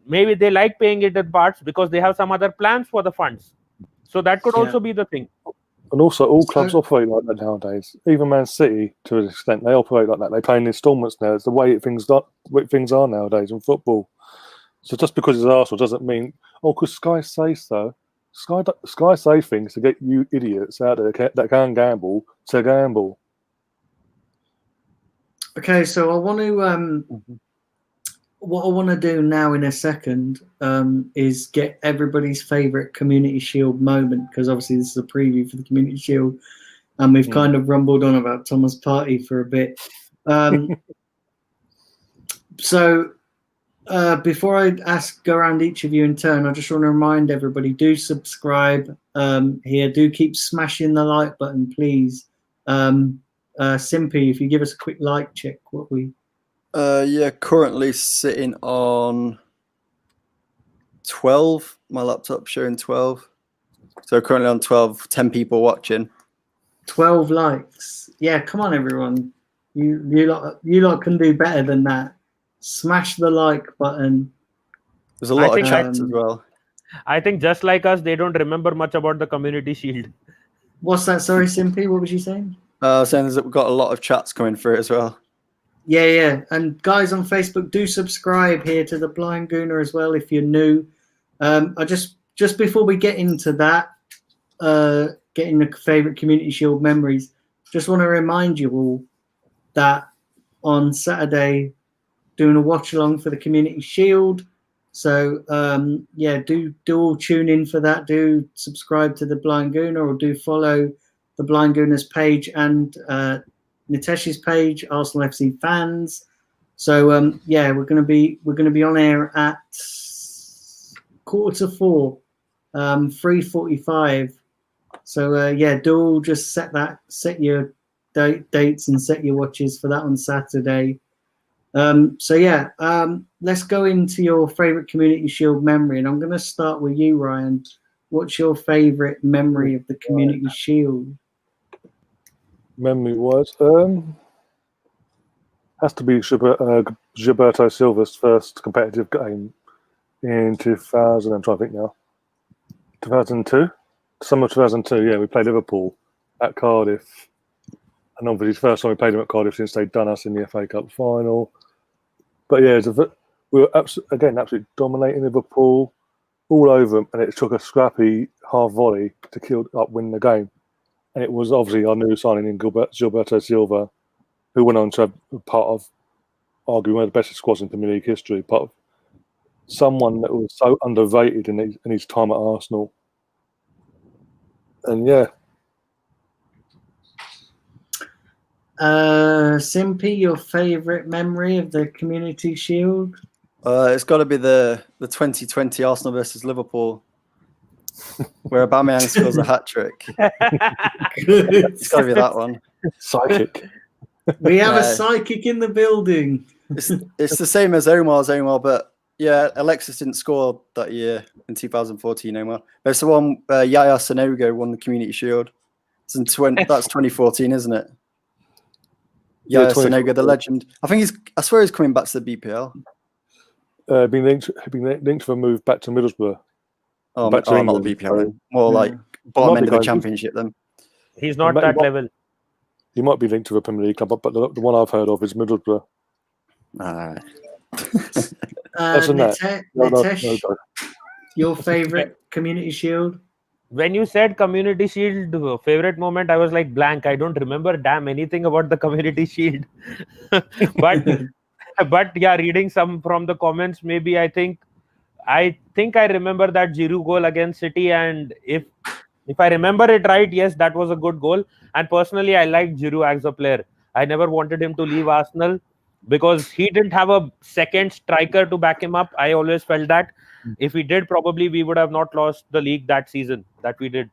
Maybe they like paying it in parts because they have some other plans for the funds. So that could also be the thing. And also, all clubs operate like that nowadays. Even Man City, to an extent, they operate like that. They pay in instalments now. It's the way things are nowadays in football. So just because it's Arsenal doesn't mean, because Sky say so. Sky say things to get you idiots out there that can gamble to gamble. Okay, so I want to what I want to do now in a second is get everybody's favourite Community Shield moment, because obviously this is a preview for the Community Shield, and we've kind of rumbled on about Thomas Partey for a bit. So before I go around each of you in turn, I just want to remind everybody, do subscribe here. Do keep smashing the like button, please. Simpy, if you give us a quick like check, what we... currently sitting on 12. My laptop's showing 12. So currently on 12, 10 people watching. 12 likes. Yeah, come on, everyone. You lot can do better than that. Smash the like button. There's a lot of chats as well. I think just like us, they don't remember much about the Community Shield. What's that? Sorry, Simpy, what was you saying? Saying we've got a lot of chats coming through as well. Yeah. And guys on Facebook, do subscribe here to the Blind Gooner as well if you're new. I just before we get into that, getting the favourite Community Shield memories, just want to remind you all that on Saturday, doing a watch along for the Community Shield. So do all tune in for that. Do subscribe to the Blind Gooner, or do follow the Blind Gooner's page and Nitesh's page, Arsenal FC fans. So we're going to be on air at 3:45, 3:45. So do all just set your dates and set your watches for that on Saturday. Let's go into your favourite Community Shield memory, and I'm going to start with you, Ryan. What's your favourite memory of the Community Shield? Memory wise, has to be Gilberto Silva's first competitive game in 2000. I'm trying to think now. 2002, summer 2002. Yeah, we played Liverpool at Cardiff, and obviously it's the first time we played them at Cardiff since they'd done us in the FA Cup final. But yeah, we were absolutely dominating Liverpool all over them, and it took a scrappy half volley to win the game. And it was obviously our new signing in Gilberto Silva, who went on to be part of arguably one of the best squads in Premier League history, part of someone that was so underrated in his time at Arsenal. And yeah, Simpy, your favourite memory of the Community Shield? It's got to be the 2020 Arsenal versus Liverpool, where Aubameyang scores a hat trick. It's got to be that one. psychic. We have a psychic in the building. It's the same as Omar, but yeah, Alexis didn't score that year in 2014. Omar, but it's the one Yaya Sanogo won the Community Shield. It's in that's 2014, isn't it? Yeah, Yaya Sanogo, the legend. I swear he's coming back to the BPL. Been linked for a move back to Middlesbrough. Oh, Back to not England, the BPL. so- Then. More Yeah. like bottom Might end be of the going- Championship. Then He's not He that might- level. He might be linked to a Premier League club, but the one I've heard of is Middlesbrough. Other than that, Nitesh, no. your favourite Community Shield? When you said Community Shield favorite moment, I was like blank. I don't remember damn anything about the Community Shield. but yeah, reading some from the comments, maybe I think I remember that Giroud goal against City, and if I remember it right, yes, that was a good goal. And personally, I liked Giroud as a player. I never wanted him to leave Arsenal because he didn't have a second striker to back him up. I always felt that if he did, probably we would have not lost the league that season that we did.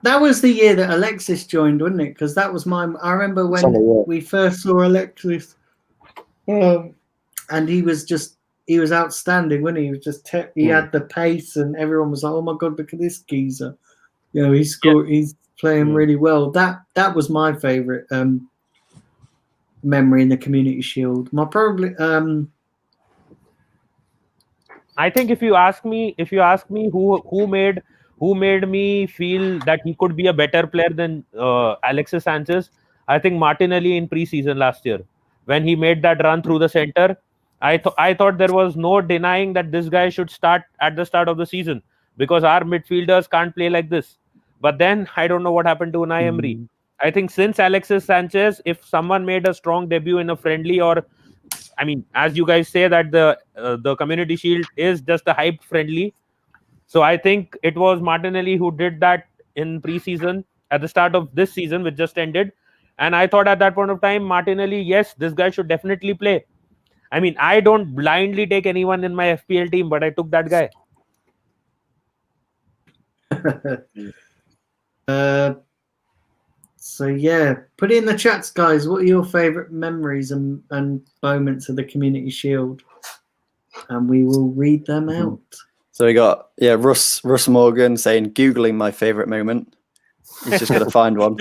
That was the year that Alexis joined, wasn't it? Because that was I remember when we first saw Alexis, and he was outstanding, wasn't he? He was just he had the pace, and everyone was like, "Oh my god, look at this geezer!" You know, he's playing really well. That was my favourite memory in the Community Shield. I think if you ask me who made me feel that he could be a better player than Alexis Sanchez, I think Martinelli in pre-season last year when he made that run through the center. I thought there was no denying that this guy should start at the start of the season because our midfielders can't play like this. But then I don't know what happened to Unai Emery. I think since Alexis Sanchez, if someone made a strong debut in a friendly, or I mean, as you guys say that the Community Shield is just a hyped friendly, so I think it was Martinelli who did that in preseason at the start of this season, which just ended. And I thought at that point of time, Martinelli, yes, this guy should definitely play. I mean, I don't blindly take anyone in my FPL team, but I took that guy. So yeah, put it in the chats, guys. What are your favourite memories and moments of the Community Shield? And we will read them out. So we got Russ Morgan saying Googling my favourite moment. He's just got to find one.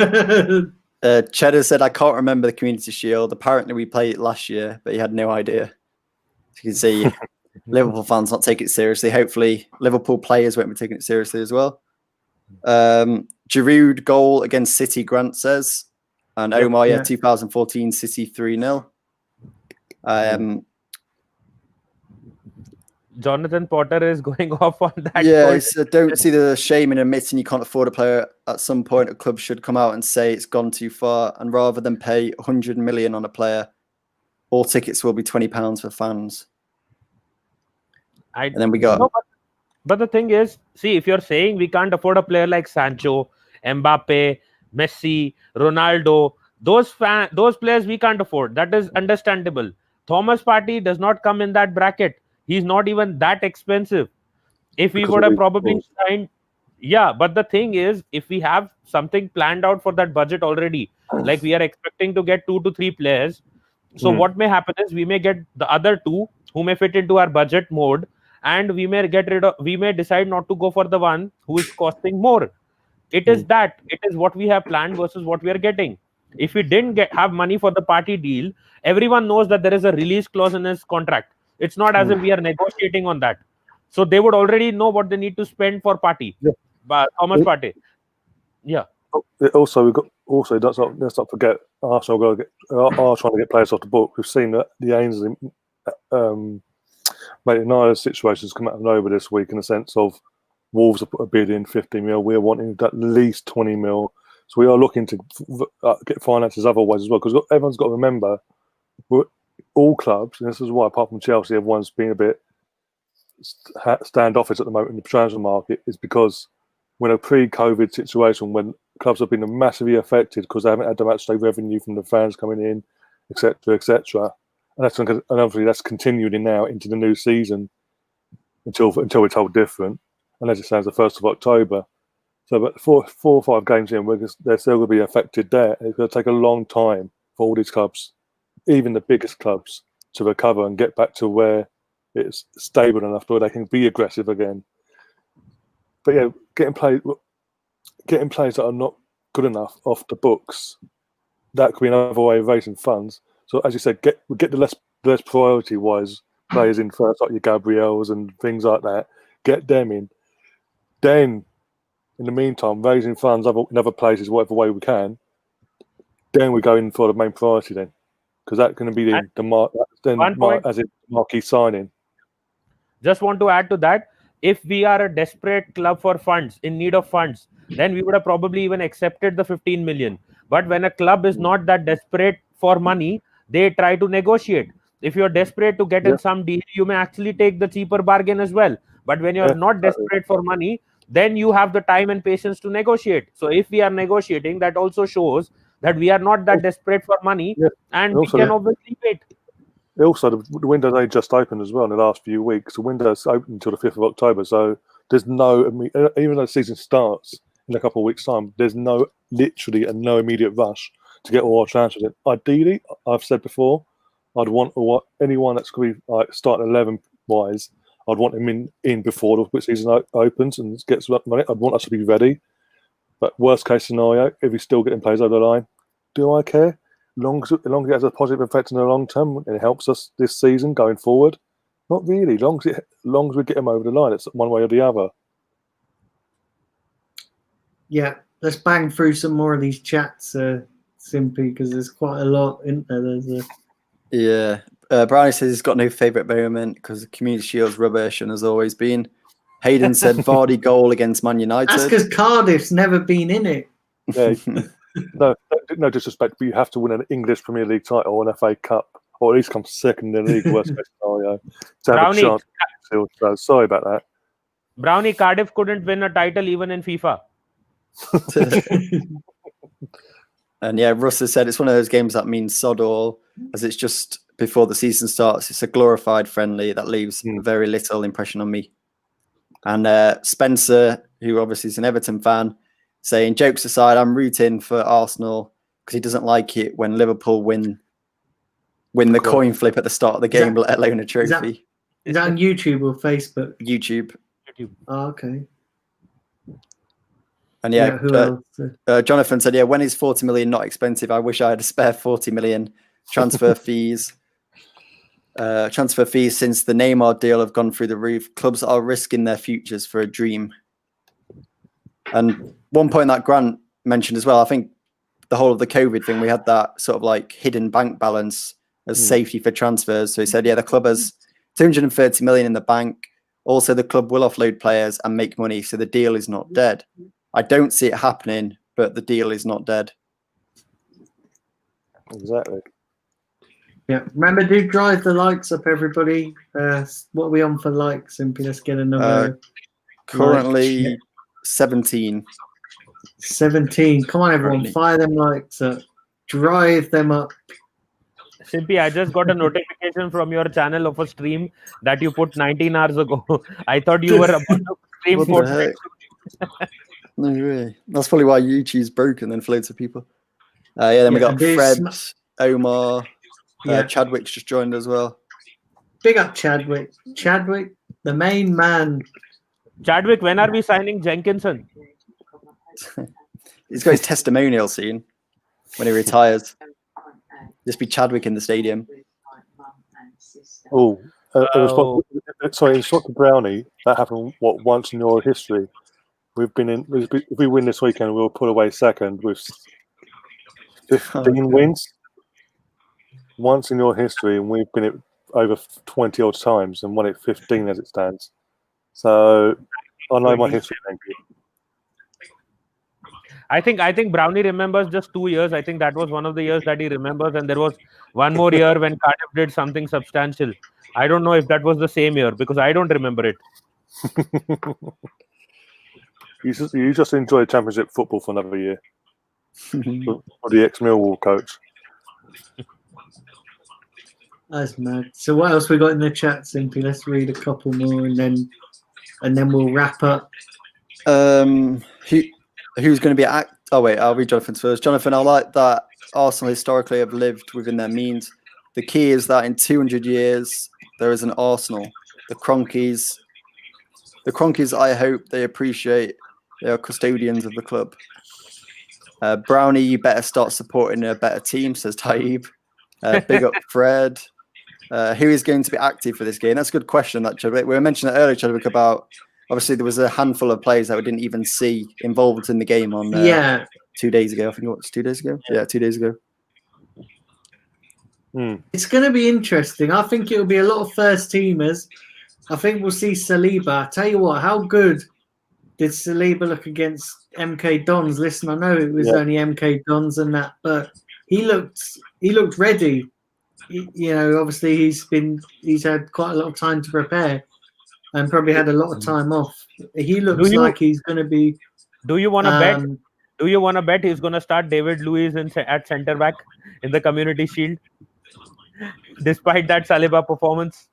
Cheddar said I can't remember the Community Shield. Apparently we played it last year, but he had no idea. So you can see Liverpool fans not take it seriously. Hopefully Liverpool players won't be taking it seriously as well. Giroud goal against City, Grant says. And Omar, 2014 City 3-0. Jonathan Potter is going off on that. Yeah, so don't see the shame in admitting you can't afford a player. At some point, a club should come out and say it's gone too far. And rather than pay 100 million on a player, all tickets will be £20 for fans. And then we got... No, but the thing is, see, if you're saying we can't afford a player like Sancho, Mbappe, Messi, Ronaldo, those players we can't afford. That is understandable. Thomas Partey does not come in that bracket. He's not even that expensive. If we would have probably signed, but the thing is, if we have something planned out for that budget already, like we are expecting to get 2 to 3 players, so what may happen is we may get the other 2 who may fit into our budget mode, and we may decide not to go for the one who is costing more. It is what we have planned versus what we are getting. If we didn't have money for the Partey deal, everyone knows that there is a release clause in his contract. It's not as if we are negotiating on that. So they would already know what they need to spend for Partey. But Thomas Partey. Yeah. Also, let's not forget Arsenal are trying to get players off the book. We've seen that the Ainsley United situations come out of nowhere this week in the sense of Wolves are bidding 50 mil. We're wanting at least 20 mil. So we are looking to get finances other ways as well, because everyone's got to remember, all clubs, and this is why apart from Chelsea, everyone's been a bit standoffish at the moment in the transfer market, is because when a pre-COVID situation when clubs have been massively affected because they haven't had the match-day revenue from the fans coming in, etc., etc. And obviously that's continuing now into the new season until we're told different, and as it stands, the 1st of October. So, but 4 or 5 games in, they're still going to be affected there. It's going to take a long time for all these clubs, even the biggest clubs, to recover and get back to where it's stable enough where they can be aggressive again. But yeah, getting players that are not good enough off the books, that could be another way of raising funds. So as you said, get the less priority-wise players in first, like your Gabriels and things like that. Get them in. Then, in the meantime, raising funds in other places, whatever way we can. Then we go in for the main priority then, because that's going to be the marquee signing. Just want to add to that. If we are a desperate club for funds, in need of funds, then we would have probably even accepted the 15 million. But when a club is not that desperate for money, they try to negotiate. If you're desperate to get in some deal, you may actually take the cheaper bargain as well. But when you're not desperate for money, then you have the time and patience to negotiate. So if we are negotiating, that also shows that we are not that desperate for money, and we can obviously wait. Also, the window they just opened as well in the last few weeks. The window's open until the 5th of October, so there's even though the season starts in a couple of weeks' time, there's literally no immediate rush to get all our transfers in. Ideally, I've said before, I'd want anyone that's going to be like starting 11-wise, I'd want them in before the season opens and gets running. I'd want us to be ready. But worst case scenario, if we're still getting players over the line, do I care? As long as it has a positive effect in the long term and it helps us this season going forward, not really. As long as we get them over the line, it's one way or the other. Yeah, let's bang through some more of these chats, Simpy, because there's quite a lot in there. Brownie says he's got no favourite moment because the Community Shield's rubbish and has always been. Hayden said Vardy goal against Man United. That's because Cardiff's never been in it. Yeah. No disrespect, but you have to win an English Premier League title or an FA Cup, or at least come second in the league, worst case scenario, to have a chance. So sorry about that. Brownie, Cardiff couldn't win a title even in FIFA. And yeah, Russ has said it's one of those games that means sod all, as it's just before the season starts. It's a glorified friendly that leaves very little impression on me. And Spencer, who obviously is an Everton fan, saying, jokes aside, I'm rooting for Arsenal because he doesn't like it when Liverpool win the coin flip at the start of the game, let alone a trophy. Is that on YouTube or Facebook? YouTube. Oh, okay. And yeah, who else? Jonathan said, when is 40 million not expensive? I wish I had a spare 40 million. Transfer fees. Transfer fees since the Neymar deal have gone through the roof. Clubs are risking their futures for a dream. And one point that Grant mentioned as well, I think the whole of the COVID thing, we had that sort of like hidden bank balance as safety for transfers. So he said, the club has 230 million in the bank. Also, the club will offload players and make money. So the deal is not dead. I don't see it happening, but the deal is not dead. Exactly. Yeah. Remember, do drive the likes up, everybody. What are we on for likes? Simply let's get another. Currently like. 17. 17. Come on, everyone. Fire them likes up. Drive them up. Simpy, I just got a notification from your channel of a stream that you put 19 hours ago. I thought you were about to stream. What the heck? No way. That's probably why YouTube's broken then for loads of people. Then we got Fred, Omar, Chadwick's just joined as well. Big up Chadwick. Chadwick, the main man. Chadwick, when are we signing Jenkinson? He's got his testimonial soon when he retires. Just be Chadwick in the stadium. Sorry, in short to Brownie, that happened once in your history. We've been in. If we win this weekend, we'll put away second with 15 wins. Once in your history, and we've been it over 20 odd times and won it 15 as it stands. So I know my history. Thank you. I think Brownie remembers just 2 years. I think that was one of the years that he remembers, and there was one more year when Cardiff did something substantial. I don't know if that was the same year because I don't remember it. You just enjoy Championship football for another year. For the ex-Millwall coach. That's mad. So what else we got in the chat, Simply? Let's read a couple more and then we'll wrap up. Who's going to be Oh wait, I'll read Jonathan's first. Jonathan, I like that Arsenal historically have lived within their means. The key is that in 200 years there is an Arsenal. The Cronkies, I hope they appreciate they are custodians of the club. Brownie, you better start supporting a better team, says Taib. Big up Fred. Who is going to be active for this game? That's a good question, actually. We were mentioning earlier, Chadwick, about obviously there was a handful of players that we didn't even see involved in the game on 2 days ago. I think it was 2 days ago. Yeah, 2 days ago. It's going to be interesting. I think it'll be a lot of first teamers. I think we'll see Saliba. I tell you what, how good did Saliba look against MK Dons? Listen, I know it was only MK Dons and that, but he looked ready. Obviously he's had quite a lot of time to prepare and probably had a lot of time off. He looks like he's going to be. Do you want to bet? Do you want to bet he's going to start David Luiz at centre back in the Community Shield, despite that Saliba performance?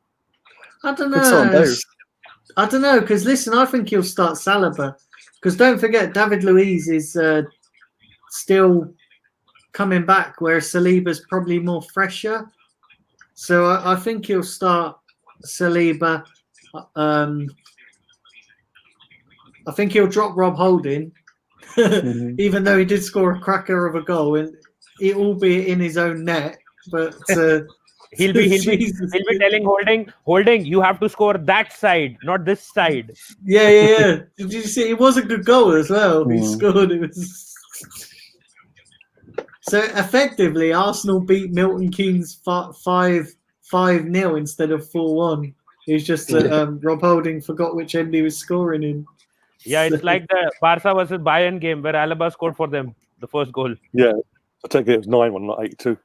I don't know. Because listen, I think he'll start Saliba. Because don't forget, David Luiz is still coming back, whereas Saliba's probably more fresher. So I think he'll start Saliba. I think he'll drop Rob Holding, even though he did score a cracker of a goal, and albeit in his own net. But he'll be telling Holding, you have to score that side, not this side. Yeah. Did you see? It was a good goal as well. He scored. It was. So effectively, Arsenal beat Milton Keynes 5-0 instead of 4-1. It's just that Rob Holding forgot which end he was scoring in. Yeah, it's like the Barca versus Bayern game where Alaba scored for them the first goal. Yeah, I take it was 9-1, not 8-2.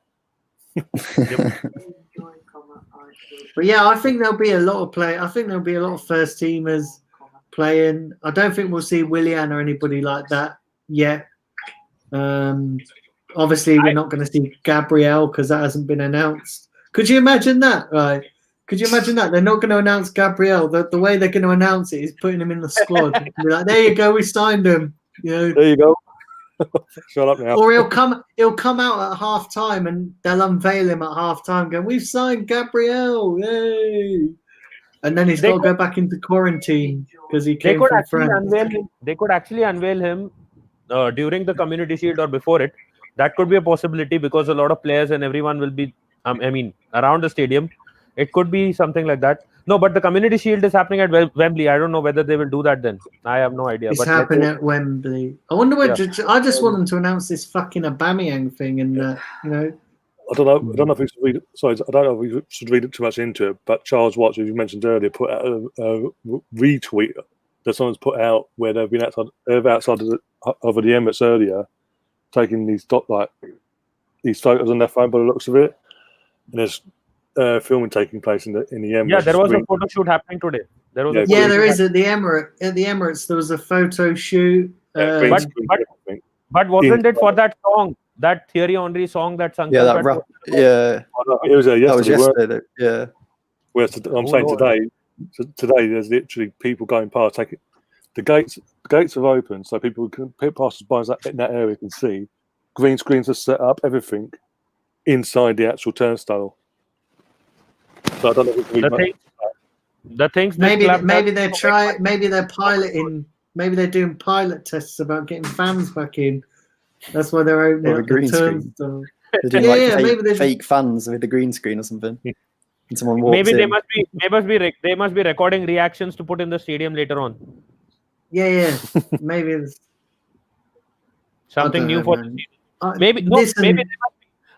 But yeah, I think there'll be a lot of play. I think there'll be a lot of first teamers playing. I don't think we'll see Willian or anybody like that yet. Obviously, we're not going to see Gabriel because that hasn't been announced. Could you imagine that? Right? Could you imagine that? They're not going to announce Gabriel. The way they're going to announce it is putting him in the squad. Be like, there you go, we signed him. There you go. Shut up now. Or he'll come out at half time and they'll unveil him at half time, going, "We've signed Gabriel, yay!" And then he's got to go back into quarantine because he came from France. They could actually unveil him during the Community Shield or before it. That could be a possibility because a lot of players and everyone will be, around the stadium. It could be something like that. No, but the Community Shield is happening at Wembley. I don't know whether they will do that then. I have no idea. It's happening at Wembley. I wonder where. I just want them to announce this fucking Aubameyang thing, and I don't know. I don't know if we should read. Sorry, I don't know if we should read it too much into it. But Charles Watts, as you mentioned earlier, put out a retweet that someone's put out where they've been outside of the Emirates earlier, taking these photos on their phone by the looks of it, and there's filming taking place in the Emirates. Yeah, there was a photo shoot happening today. There is at the Emirates. At the Emirates, there was a photo shoot. But wasn't it for that song, that Thierry Henry song that sung? Yeah, that rap. Yeah, it was yesterday. Yeah. Whereas I'm saying today there's literally people going past. The gates have opened, so people passers-by in that area can see. Green screens are set up, everything inside the actual turnstile. So I don't know if the things maybe they're piloting. Maybe they're doing pilot tests about getting fans back in. That's why they're opening up the turnstile. They're doing fake fans with the green screen or something. And someone walks maybe in. they must be recording reactions to put in the stadium later on. Yeah. Maybe it's something new for the season. Maybe they must be.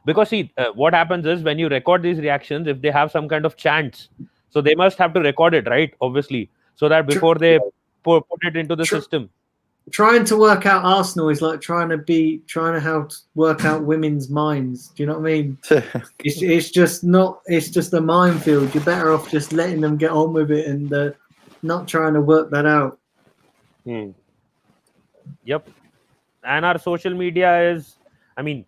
Because see, what happens is when you record these reactions, if they have some kind of chants, so they must have to record it, right? Obviously, so that before they put it into the system. Trying to work out Arsenal is like trying to work out women's minds. Do you know what I mean? It's just a minefield. You're better off just letting them get on with it and not trying to work that out. Yep. And our social media is, I mean,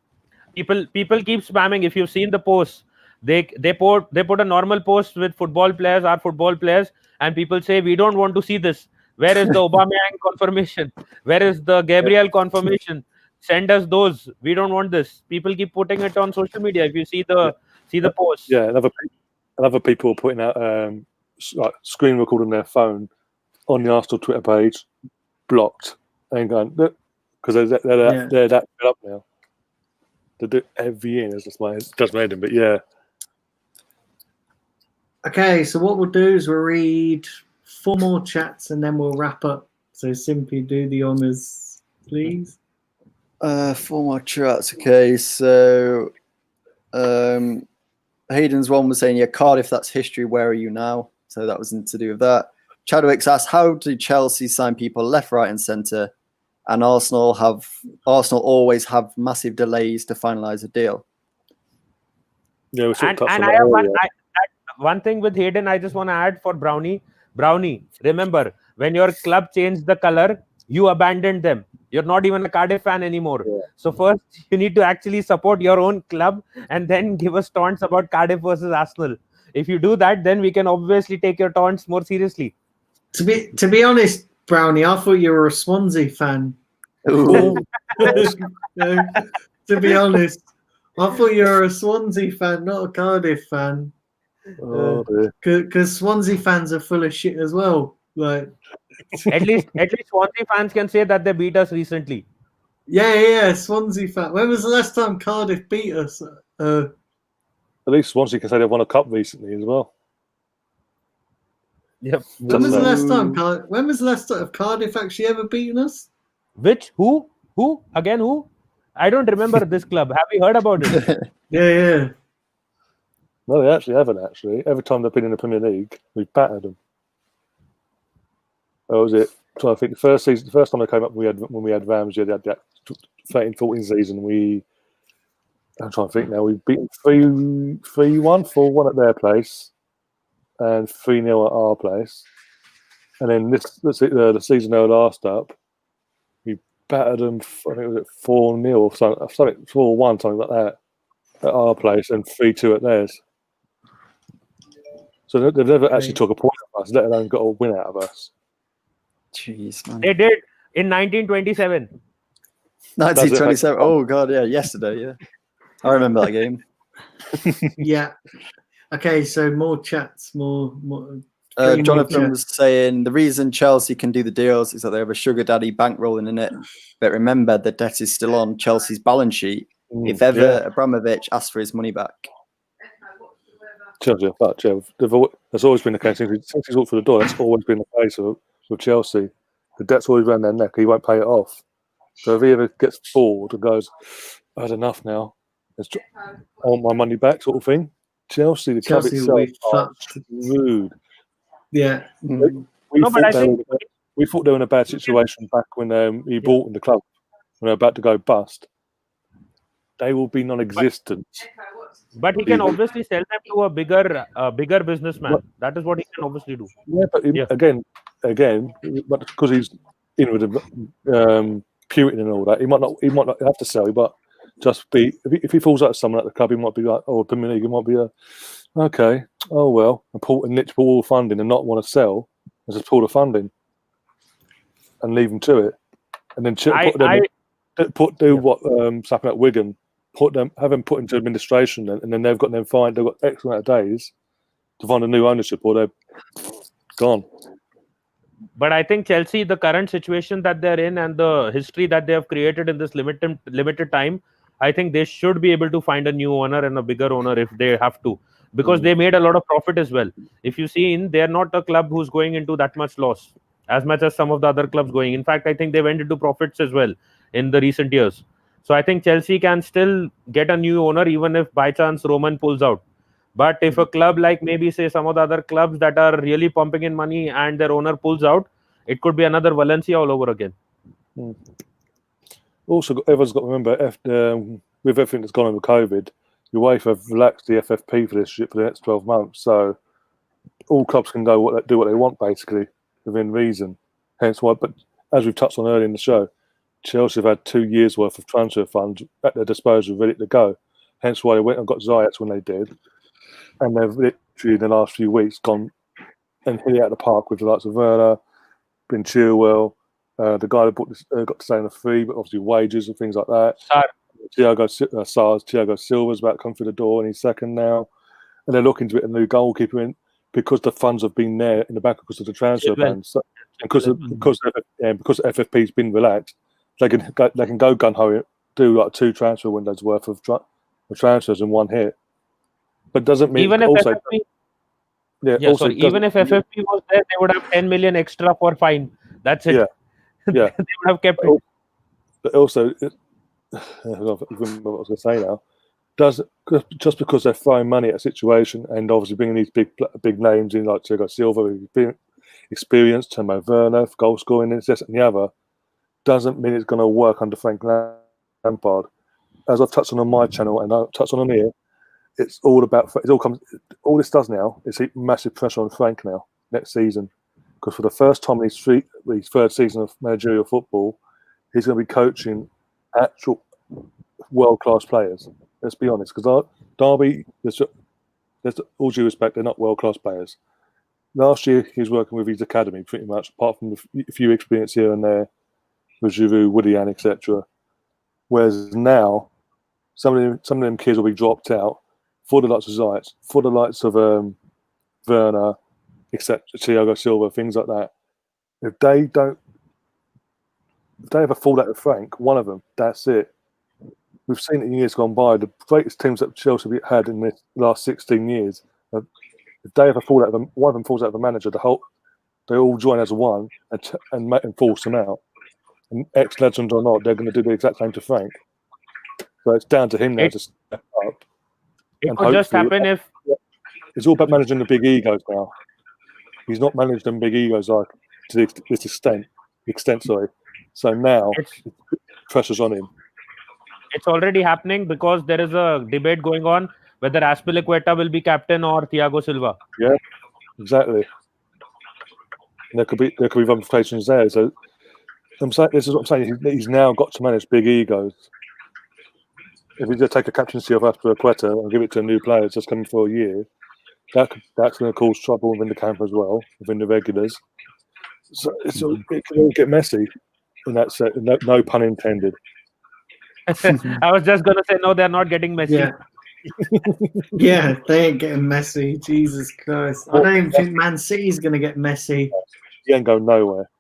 people keep spamming. If you've seen the posts, they put a normal post with football players, our football players, and people say we don't want to see this. Where is the Aubameyang confirmation? Where is the Gabriel confirmation? Send us those. We don't want this. People keep putting it on social media. If you see the posts. Yeah, and other people are putting out like screen recording their phone on the Arsenal Twitter page, blocked, and going because they're that fed up now. They do it every year. It's just made them, but yeah. Okay, so what we'll do is we'll read 4 more chats and then we'll wrap up. So simply do the honours, please. 4 more chats. Okay, so Hayden's one was saying, yeah, Cardiff, that's history. Where are you now? So that was to do with that. Chadwick's asked, how do Chelsea sign people left, right, and centre? And Arsenal always have massive delays to finalise a deal. Yeah, we sort of touched on I that have earlier. one thing with Hayden. I just want to add for Brownie. Remember, when your club changed the color, you abandoned them. You're not even a Cardiff fan anymore. Yeah. So first, you need to actually support your own club and then give us taunts about Cardiff versus Arsenal. If you do that, then we can obviously take your taunts more seriously. To be honest, Brownie, I thought you were a Swansea fan. Ooh. No, to be honest, I thought you were a Swansea fan, not a Cardiff fan. Oh, dear. Because Swansea fans are full of shit as well. Like, At least Swansea fans can say that they beat us recently. yeah, Swansea fan. When was the last time Cardiff beat us? At least Swansea can say they've won a cup recently as well. Yep. When was the last time? So- When was the last time Cardiff actually ever beaten us? Which? Who? Again, who? I don't remember this club. Have you heard about it? Yeah. No, they actually haven't. Actually, every time they've been in the Premier League, we've battered them. What was it? So I think the first time they came up, when we had Ramsey, they had that 13-14 season. I'm trying to think now. We beat them 3-1, 4-1 at their place, and 3-0 at our place. And then the season they were last up, we battered them. I think it was 4-0 or something, 4-1, something like that, at our place, and 3-2 at theirs. So they've never actually took a point of us, let alone got a win out of us. Jeez, man. They did in 1927. 1927. Oh god, yeah, yesterday, yeah. I remember that game. Yeah. Okay, so more chats, more. Jonathan was saying the reason Chelsea can do the deals is that they have a sugar daddy bankrolling in it. But remember, the debt is still on Chelsea's balance sheet. If ever Abramovich asks for his money back. Chelsea are fucked, yeah. That's always been the case. Since he's walked through the door, that's always been the case with Chelsea. The debt's always around their neck. He won't pay it off. So if he ever gets bored and goes, I had enough now, I want my money back, sort of thing. Chelsea will be itself, fucked. rude. Yeah. We thought they were in a bad situation back when he bought in the club, when they were about to go bust. They will be non-existent. But he can obviously sell them to a bigger businessman. That is what he can obviously do. Yeah, but again, but because he's in with Putin and all that, he might not have to sell. But just be if he falls out of someone at the club, he might be like, oh, Premier League, he might be okay. Oh well, and niche all the funding and not want to sell, and just pull the funding and leave them to it, and then do what happened at Wigan. Have them put into administration, and then they've got X amount of days to find a new ownership, or they're gone. But I think Chelsea, the current situation that they're in and the history that they have created in this limited time, I think they should be able to find a new owner and a bigger owner if they have to, because they made a lot of profit as well. If you see, they're not a club who's going into that much loss as much as some of the other clubs going. In fact, I think they went into profits as well in the recent years. So I think Chelsea can still get a new owner even if by chance Roman pulls out. But if a club like maybe say some of the other clubs that are really pumping in money and their owner pulls out, it could be another Valencia all over again. Also, everyone's got to remember, with everything that's gone on with COVID, UEFA have relaxed the FFP for this shit for the next 12 months. So all clubs can do what they want, basically, within reason. Hence why, but as we've touched on earlier in the show, Chelsea have had 2 years' worth of transfer funds at their disposal, ready to go. Hence why they went and got Ziyech when they did. And they've literally, in the last few weeks, gone and hit it out of the park with the likes of Werner, Ben Chilwell, the guy that got to stay on a free, but obviously wages and things like that. Thiago Silva's about to come through the door and he's second now. And they're looking to get a new goalkeeper in because the funds have been there in the back because of the transfer ban. So, because FFP's been relaxed, they can go gun ho, do like 2 transfer windows worth of transfers in one hit. But doesn't mean even if FFP, even if FFP was there, they would have 10 million extra for fine. That's it. Yeah. They would have kept it. But also, I remember what I was going to say now. Just because they're throwing money at a situation and obviously bringing these big names in like Thiago Silva, experience, Timo Werner, goal scoring, this and the other, doesn't mean it's going to work under Frank Lampard. As I've touched on my channel and I've touched on here, it's all about. All this does now is heap massive pressure on Frank now next season, because for the first time in his third season of managerial football, he's going to be coaching actual world-class players. Let's be honest, because Derby, there's all due respect, they're not world-class players. Last year, he was working with his academy pretty much, apart from a few experience here and there with Giroud, Woodian, etc. Whereas now, some of them kids will be dropped out for the likes of Ziyech, for the likes of Werner, except Thiago Silva, things like that. If they have a fallout with Frank, one of them, that's it. We've seen it in years gone by. The greatest teams that Chelsea have had in the last 16 years, if they have a fallout, one of them falls out of the manager, they all join as one and force them out. And ex-legends or not, they're going to do the exact same to Frank. So it's down to him now to step up. It could just happen if... It's all about managing the big egos now. He's not managed them big egos like to this extent. So now, pressure's on him. It's already happening because there is a debate going on whether Azpilicueta will be captain or Thiago Silva. Yeah, exactly. And there could be ramifications there. So this is what I'm saying. He's now got to manage big egos. If he just take a captaincy of Azpilicueta and give it to a new player just coming for a year, that's going to cause trouble within the camp as well, within the regulars. So it can all get messy in that set. No pun intended. I was just going to say, no, they're not getting messy. Yeah. Yeah, they ain't getting messy. Jesus Christ. I don't even think Man City's going to get messy. He ain't going nowhere.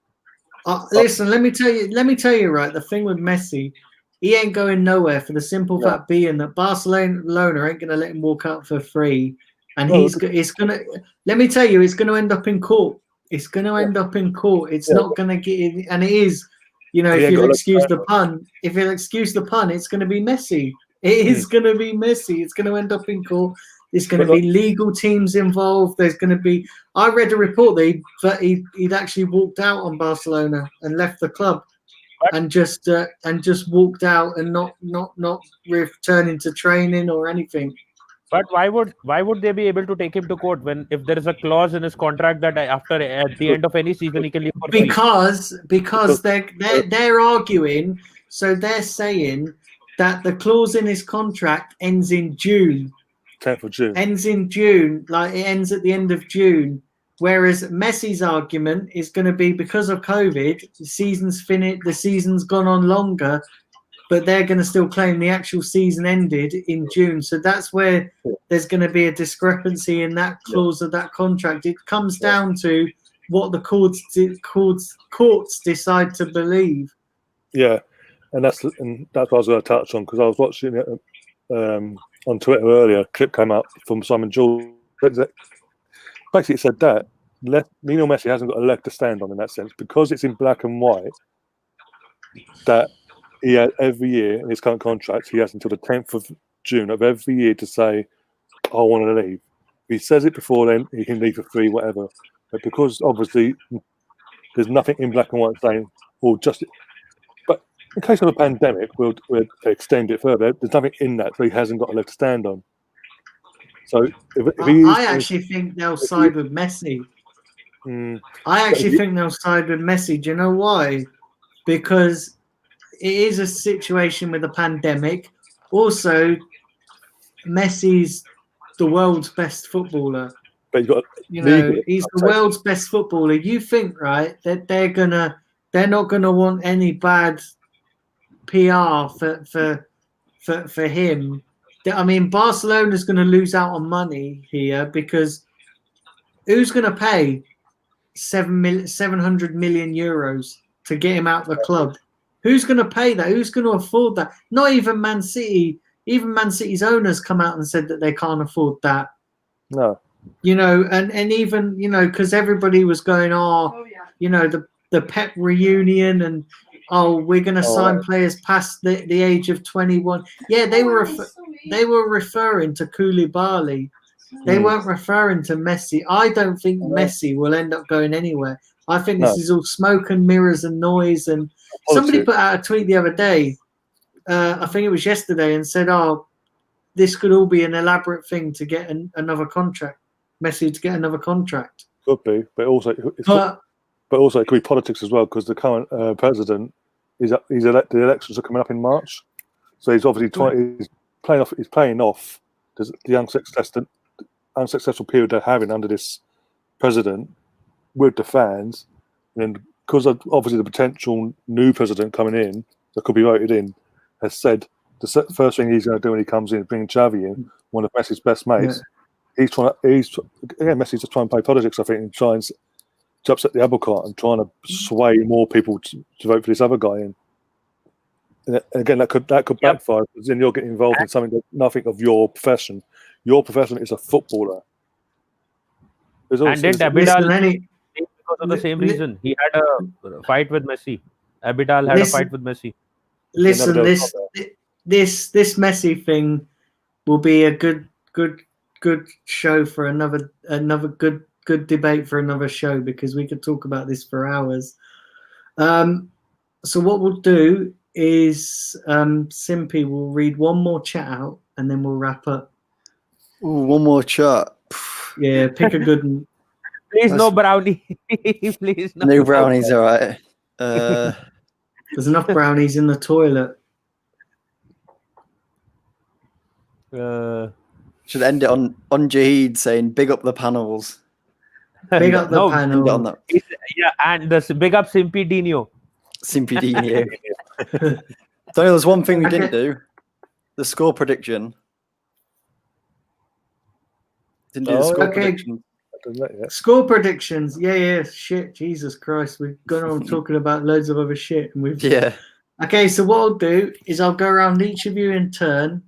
Listen, let me tell you, right, the thing with Messi, he ain't going nowhere for the simple fact being that Barcelona ain't going to let him walk out for free. And it's going to, let me tell you, it's going to end up in court. It's going to end up in court. It's not going to get in, and it is, if you'll excuse the pun, it's going to be messy. It is going to be messy. It's going to end up in court. There's going to be legal teams involved. There's going to be. I read a report that he'd actually walked out on Barcelona and left the club, and just walked out and not returning to training or anything. But why would they be able to take him to court if there is a clause in his contract that at the end of any season he can leave for free? Because they're arguing. So they're saying that the clause in his contract ends in June. 10th of June. Ends in June, like it ends at the end of June. Whereas Messi's argument is going to be because of COVID, the season's finished, the season's gone on longer, but they're going to still claim the actual season ended in June. So that's where there's going to be a discrepancy in that clause of that contract. It comes down to what the courts decide to believe. Yeah, and that's what I was going to touch on, because I was watching it on Twitter earlier. A clip came up from Simon Jules. Basically, it said that Lionel Messi hasn't got a leg to stand on in that sense, because it's in black and white. That he had every year in his current contract, he has until the 10th of June of every year to say, I want to leave. If he says it before then, he can leave for free, whatever. But because obviously there's nothing in black and white saying, but in case of a pandemic, we'll extend it further. There's nothing in that, so he hasn't got a leg to stand on. So I actually think they'll side with Messi. I actually think they'll side with Messi. Do you know why? Because it is a situation with a pandemic. Also, Messi's the world's best footballer. But he's got You know, he's the I'd say- world's best footballer. You think, right, that they're not gonna want any bad PR for him. I mean, Barcelona's going to lose out on money here because who's going to pay 700 million euros to get him out of the club? Who's going to pay that? Who's going to afford that? Not even Man City. Even Man City's owners come out and said that they can't afford that. No. You know, and even, you know, because everybody was going, you know, the Pep reunion and we're going to sign players past the age of 21. Yeah, they were referring to Koulibaly. They weren't referring to Messi. I don't think Messi will end up going anywhere. I think this is all smoke and mirrors and noise. And somebody put out a tweet the other day, I think it was yesterday, and said, this could all be an elaborate thing to get another contract. Messi to get another contract. Could be, but also it could be politics as well, because the current president he's elected. The elections are coming up in March, so he's obviously he's playing off the unsuccessful period they're having under this president with the fans, and because of obviously the potential new president coming in that could be voted in has said the first thing he's going to do when he comes in is bring Xavi in, one of Messi's best mates. Yeah. Messi's just trying to play politics, I think, and trying to upset the apple cart and trying to sway more people to vote for this other guy in. And again, that could backfire, because then you're getting involved in something that nothing of your profession. Your profession is a footballer. And did Abidal because of the same reason? He had a fight with Messi. Abidal had a fight with Messi. Listen, this Messi thing will be a good show for another good debate for another show, because we could talk about this for hours. So what we'll do is Simpy will read one more chat out and then we'll wrap up. Ooh, one more chat. Yeah, pick a good one. Please, no brownie. Please, no brownies. All right. There's enough brownies in the toilet. Should end it on Jahid saying, "Big up the panels." Big up the panel. Yeah, and the big up Simpidinho. Simpidinho. Daniel, there's one thing we didn't do: the score prediction. Didn't do the score prediction. Score predictions. Yeah. Shit, Jesus Christ. We've gone on talking about loads of other shit, and we've. Yeah. Okay, so what I'll do is I'll go around each of you in turn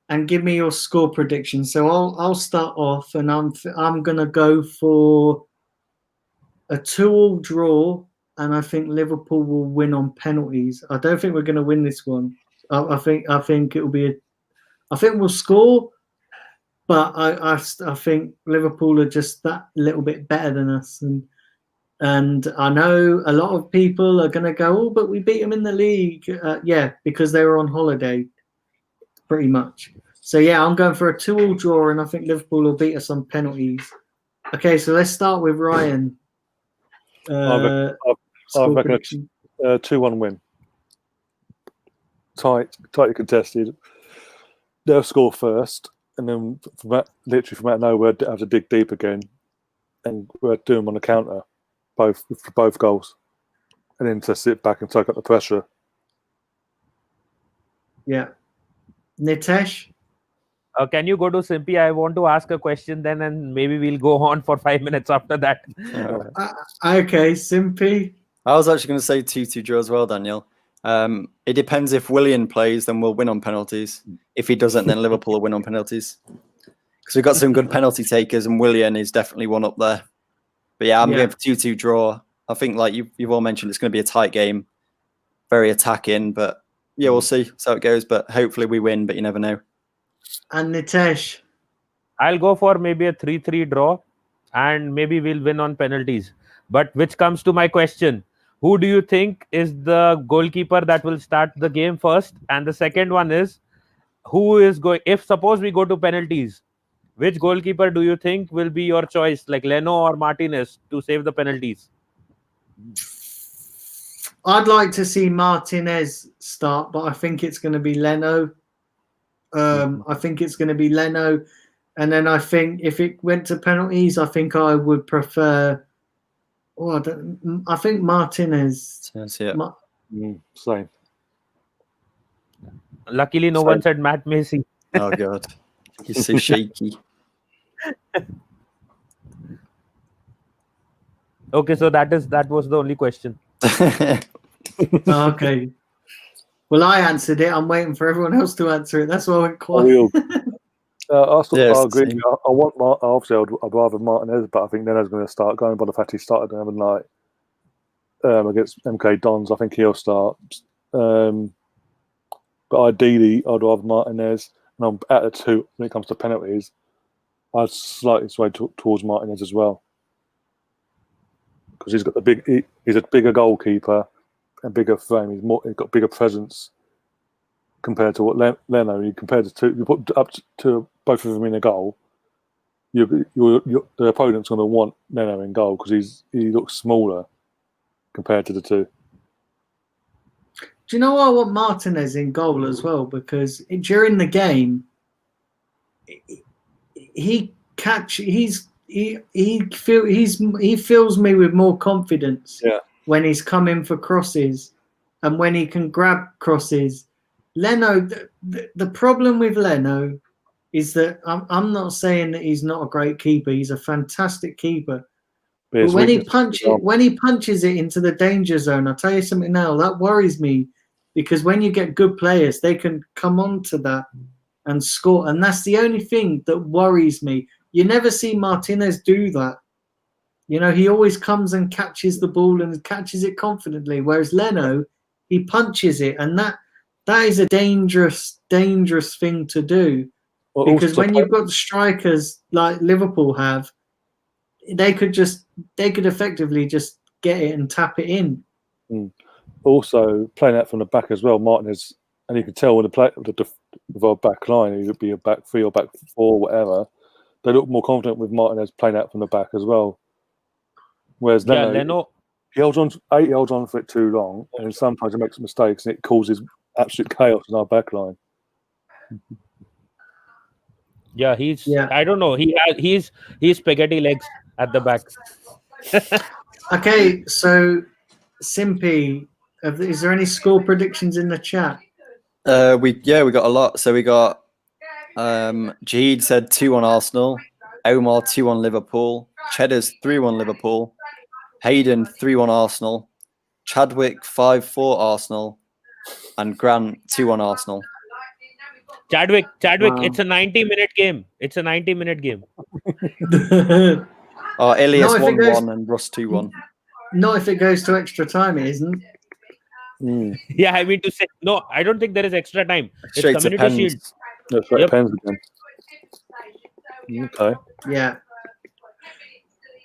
and give me your score prediction. So I'll start off, and I'm gonna go for a 2-2 draw, and I think Liverpool will win on penalties. I don't think we're gonna win this one. I think it'll be I think we'll score, but I think Liverpool are just that little bit better than us, and I know a lot of people are gonna go, but we beat them in the league. Yeah, because they were on holiday, pretty much. So yeah, I'm going for a 2-2 draw, and I think Liverpool will beat us on penalties. Okay, so let's start with Ryan. I reckon a 2-1 win. Tightly contested. They'll score first, and then from out of nowhere, have to dig deep again, and we'll do them on the counter, both goals, and then to sit back and take up the pressure. Yeah. Nitesh? Can you go to Simpy? I want to ask a question then, and maybe we'll go on for 5 minutes after that. Okay, Simpy. I was actually going to say 2-2 draw as well, Daniel. It depends. If Willian plays, then we'll win on penalties. If he doesn't, then Liverpool will win on penalties. Because we've got some good penalty takers, and Willian is definitely one up there. But yeah, I'm going for 2-2 draw. I think, like you've all mentioned, it's going to be a tight game, very attacking. But yeah, we'll see how it goes. But hopefully we win, but you never know. And Nitesh? I'll go for maybe a 3-3 draw, and maybe we'll win on penalties. But which comes to my question. Who do you think is the goalkeeper that will start the game first? And the second one is, who is going, if suppose we go to penalties, which goalkeeper do you think will be your choice, like Leno or Martinez, to save the penalties? I'd like to see Martinez start, but I think it's going to be Leno. I think it's going to be Leno. And then I think if it went to penalties, I think I would prefer. Oh, I think Martinez. Yeah. Same. Luckily, no one said Matt Macy. Oh God, he's so shaky. Okay, so that was the only question. Okay. Well, I answered it. I'm waiting for everyone else to answer it. That's why I went quiet. I agree. Same. I want obviously I'd rather Martinez, but I think Nene's going to start going by the fact he started the other night against MK Dons. I think he'll start. But ideally, I'd rather Martinez. And I'm at the two when it comes to penalties. I'd slightly sway towards Martinez as well because he's got he's a bigger goalkeeper and bigger frame. He's got bigger presence compared to what Leno. You compare the two, you put up to both of them in a goal. The opponent's going to want Leno in goal because he looks smaller compared to the two. Do you know why I want Martinez in goal as well? Because during the game, he fills me with more confidence when he's coming for crosses and when he can grab crosses. Leno, the problem with Leno is that I'm not saying that he's not a great keeper. He's a fantastic keeper. But when he punches it into the danger zone, I'll tell you something now, that worries me because when you get good players, they can come onto that and score. And that's the only thing that worries me. You never see Martinez do that. You know, he always comes and catches the ball and catches it confidently. Whereas Leno, he punches it. And that is a dangerous thing to do. Well, because when you've got strikers like Liverpool have, they could effectively just get it and tap it in. Also, playing out from the back as well, Martinez, and you can tell with the back line, he would be a back three or back four, whatever. They look more confident with Martinez playing out from the back as well. Whereas Leno, he holds on for it too long, and sometimes he makes mistakes, and it causes absolute chaos in our back line. Yeah, I don't know. He's spaghetti legs at the back. Okay, so Simpy, is there any score predictions in the chat? We got a lot. So we got Jahid said 2-1 Arsenal, Omar 2-1 Liverpool, Cheddar's 3-1 Liverpool, Hayden 3-1 Arsenal, Chadwick 5-4 Arsenal, and Grant 2-1 Arsenal. Chadwick, It's a 90-minute game. It's a 90-minute game. Elias 1-1 and Russ 2-1. Not if it goes to extra time, it isn't. Yeah, I mean to say, no, I don't think there is extra time. Straight it's Community Shield. That's right, pens again. Okay. Yeah.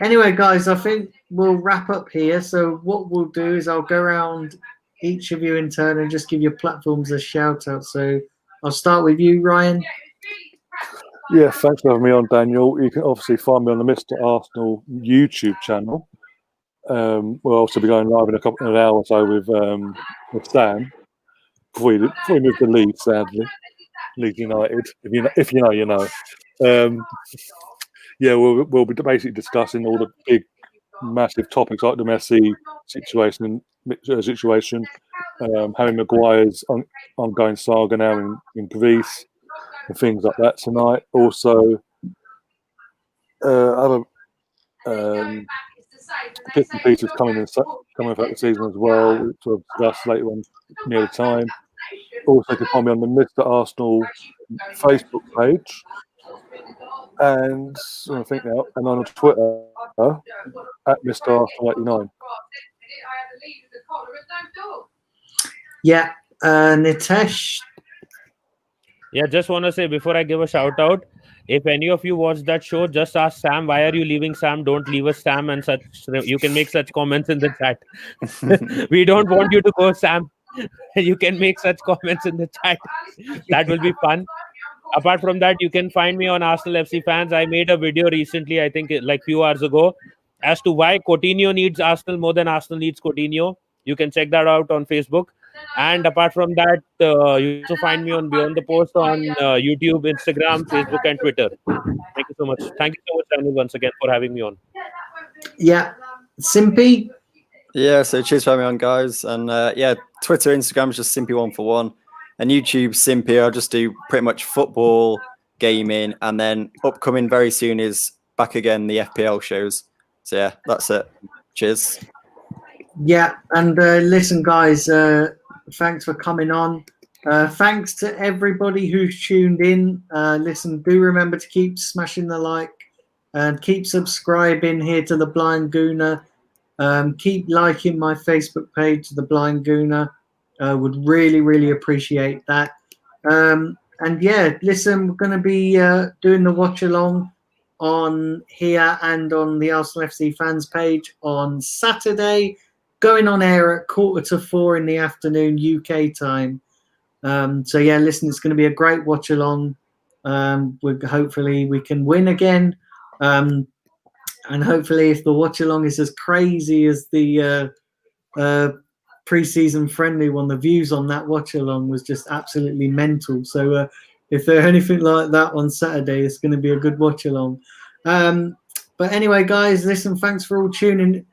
Anyway, guys, I think we'll wrap up here. So what we'll do is I'll go around each of you in turn and just give your platforms a shout out. So I'll start with you, Ryan. Yeah, thanks for having me on, Daniel. You can obviously find me on the Mr. Arsenal YouTube channel. We'll also be going live in an hour or so with Sam before we move to Leeds, sadly. Leeds United. If you know, you know. We'll be basically discussing all the big, massive topics like the Messi situation, Harry Maguire's ongoing saga now in Greece, and things like that tonight. Also, other bits and pieces coming throughout the season as well, which we'll discuss later on near the time. Also, you can find me on the Mr. Arsenal Facebook page, and I think now, and on Twitter at Mr. Arsenal 89. Yeah, Nitesh. Yeah, just want to say before I give a shout out, if any of you watch that show, just ask Sam, why are you leaving Sam? Don't leave us, Sam, and such. You can make such comments in the chat. We don't want you to go, Sam. You can make such comments in the chat. That will be fun. Apart from that, you can find me on Arsenal FC Fans. I made a video recently, I think like few hours ago, as to why Coutinho needs Arsenal more than Arsenal needs Coutinho. You can check that out on Facebook. And apart from that, you also find me on Beyond the Post on YouTube, Instagram, Facebook, and Twitter. Thank you so much. Thank you so much, Daniel, once again for having me on. Yeah, Simpy. Yeah, so cheers for having me on, guys. And yeah, Twitter, Instagram is just Simpy141, and YouTube Simpy. I'll just do pretty much football, gaming, and then upcoming very soon is back again the FPL shows. So yeah, that's it. Cheers. Yeah, and listen, guys, thanks for coming on. Thanks to everybody who's tuned in. Listen, do remember to keep smashing the like and keep subscribing here to the Blind Gooner. Keep liking my Facebook page, The Blind Gooner. Would really, really appreciate that. And yeah, listen, we're going to be doing the watch along on here and on the Arsenal FC fans page on Saturday, going on air at 3:45 in the afternoon UK time. So yeah, listen, it's going to be a great watch along. Hopefully we can win again. And hopefully, if the watch along is as crazy as the pre-season friendly one, the views on that watch along was just absolutely mental. So if they're anything like that on Saturday, it's going to be a good watch along. But anyway, guys, listen, thanks for all tuning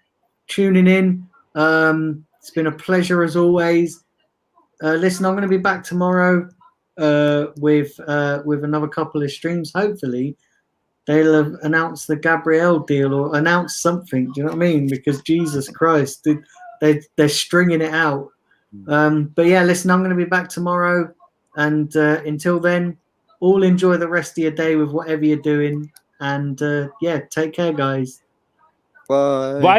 in. It's been a pleasure as always. Listen, I'm going to be back tomorrow with another couple of streams, hopefully. They'll have announced the Gabriel deal or announced something. Do you know what I mean? Because Jesus Christ, they're stringing it out. But yeah, listen, I'm going to be back tomorrow. And until then, all enjoy the rest of your day with whatever you're doing. And yeah, take care, guys. Bye. Bye.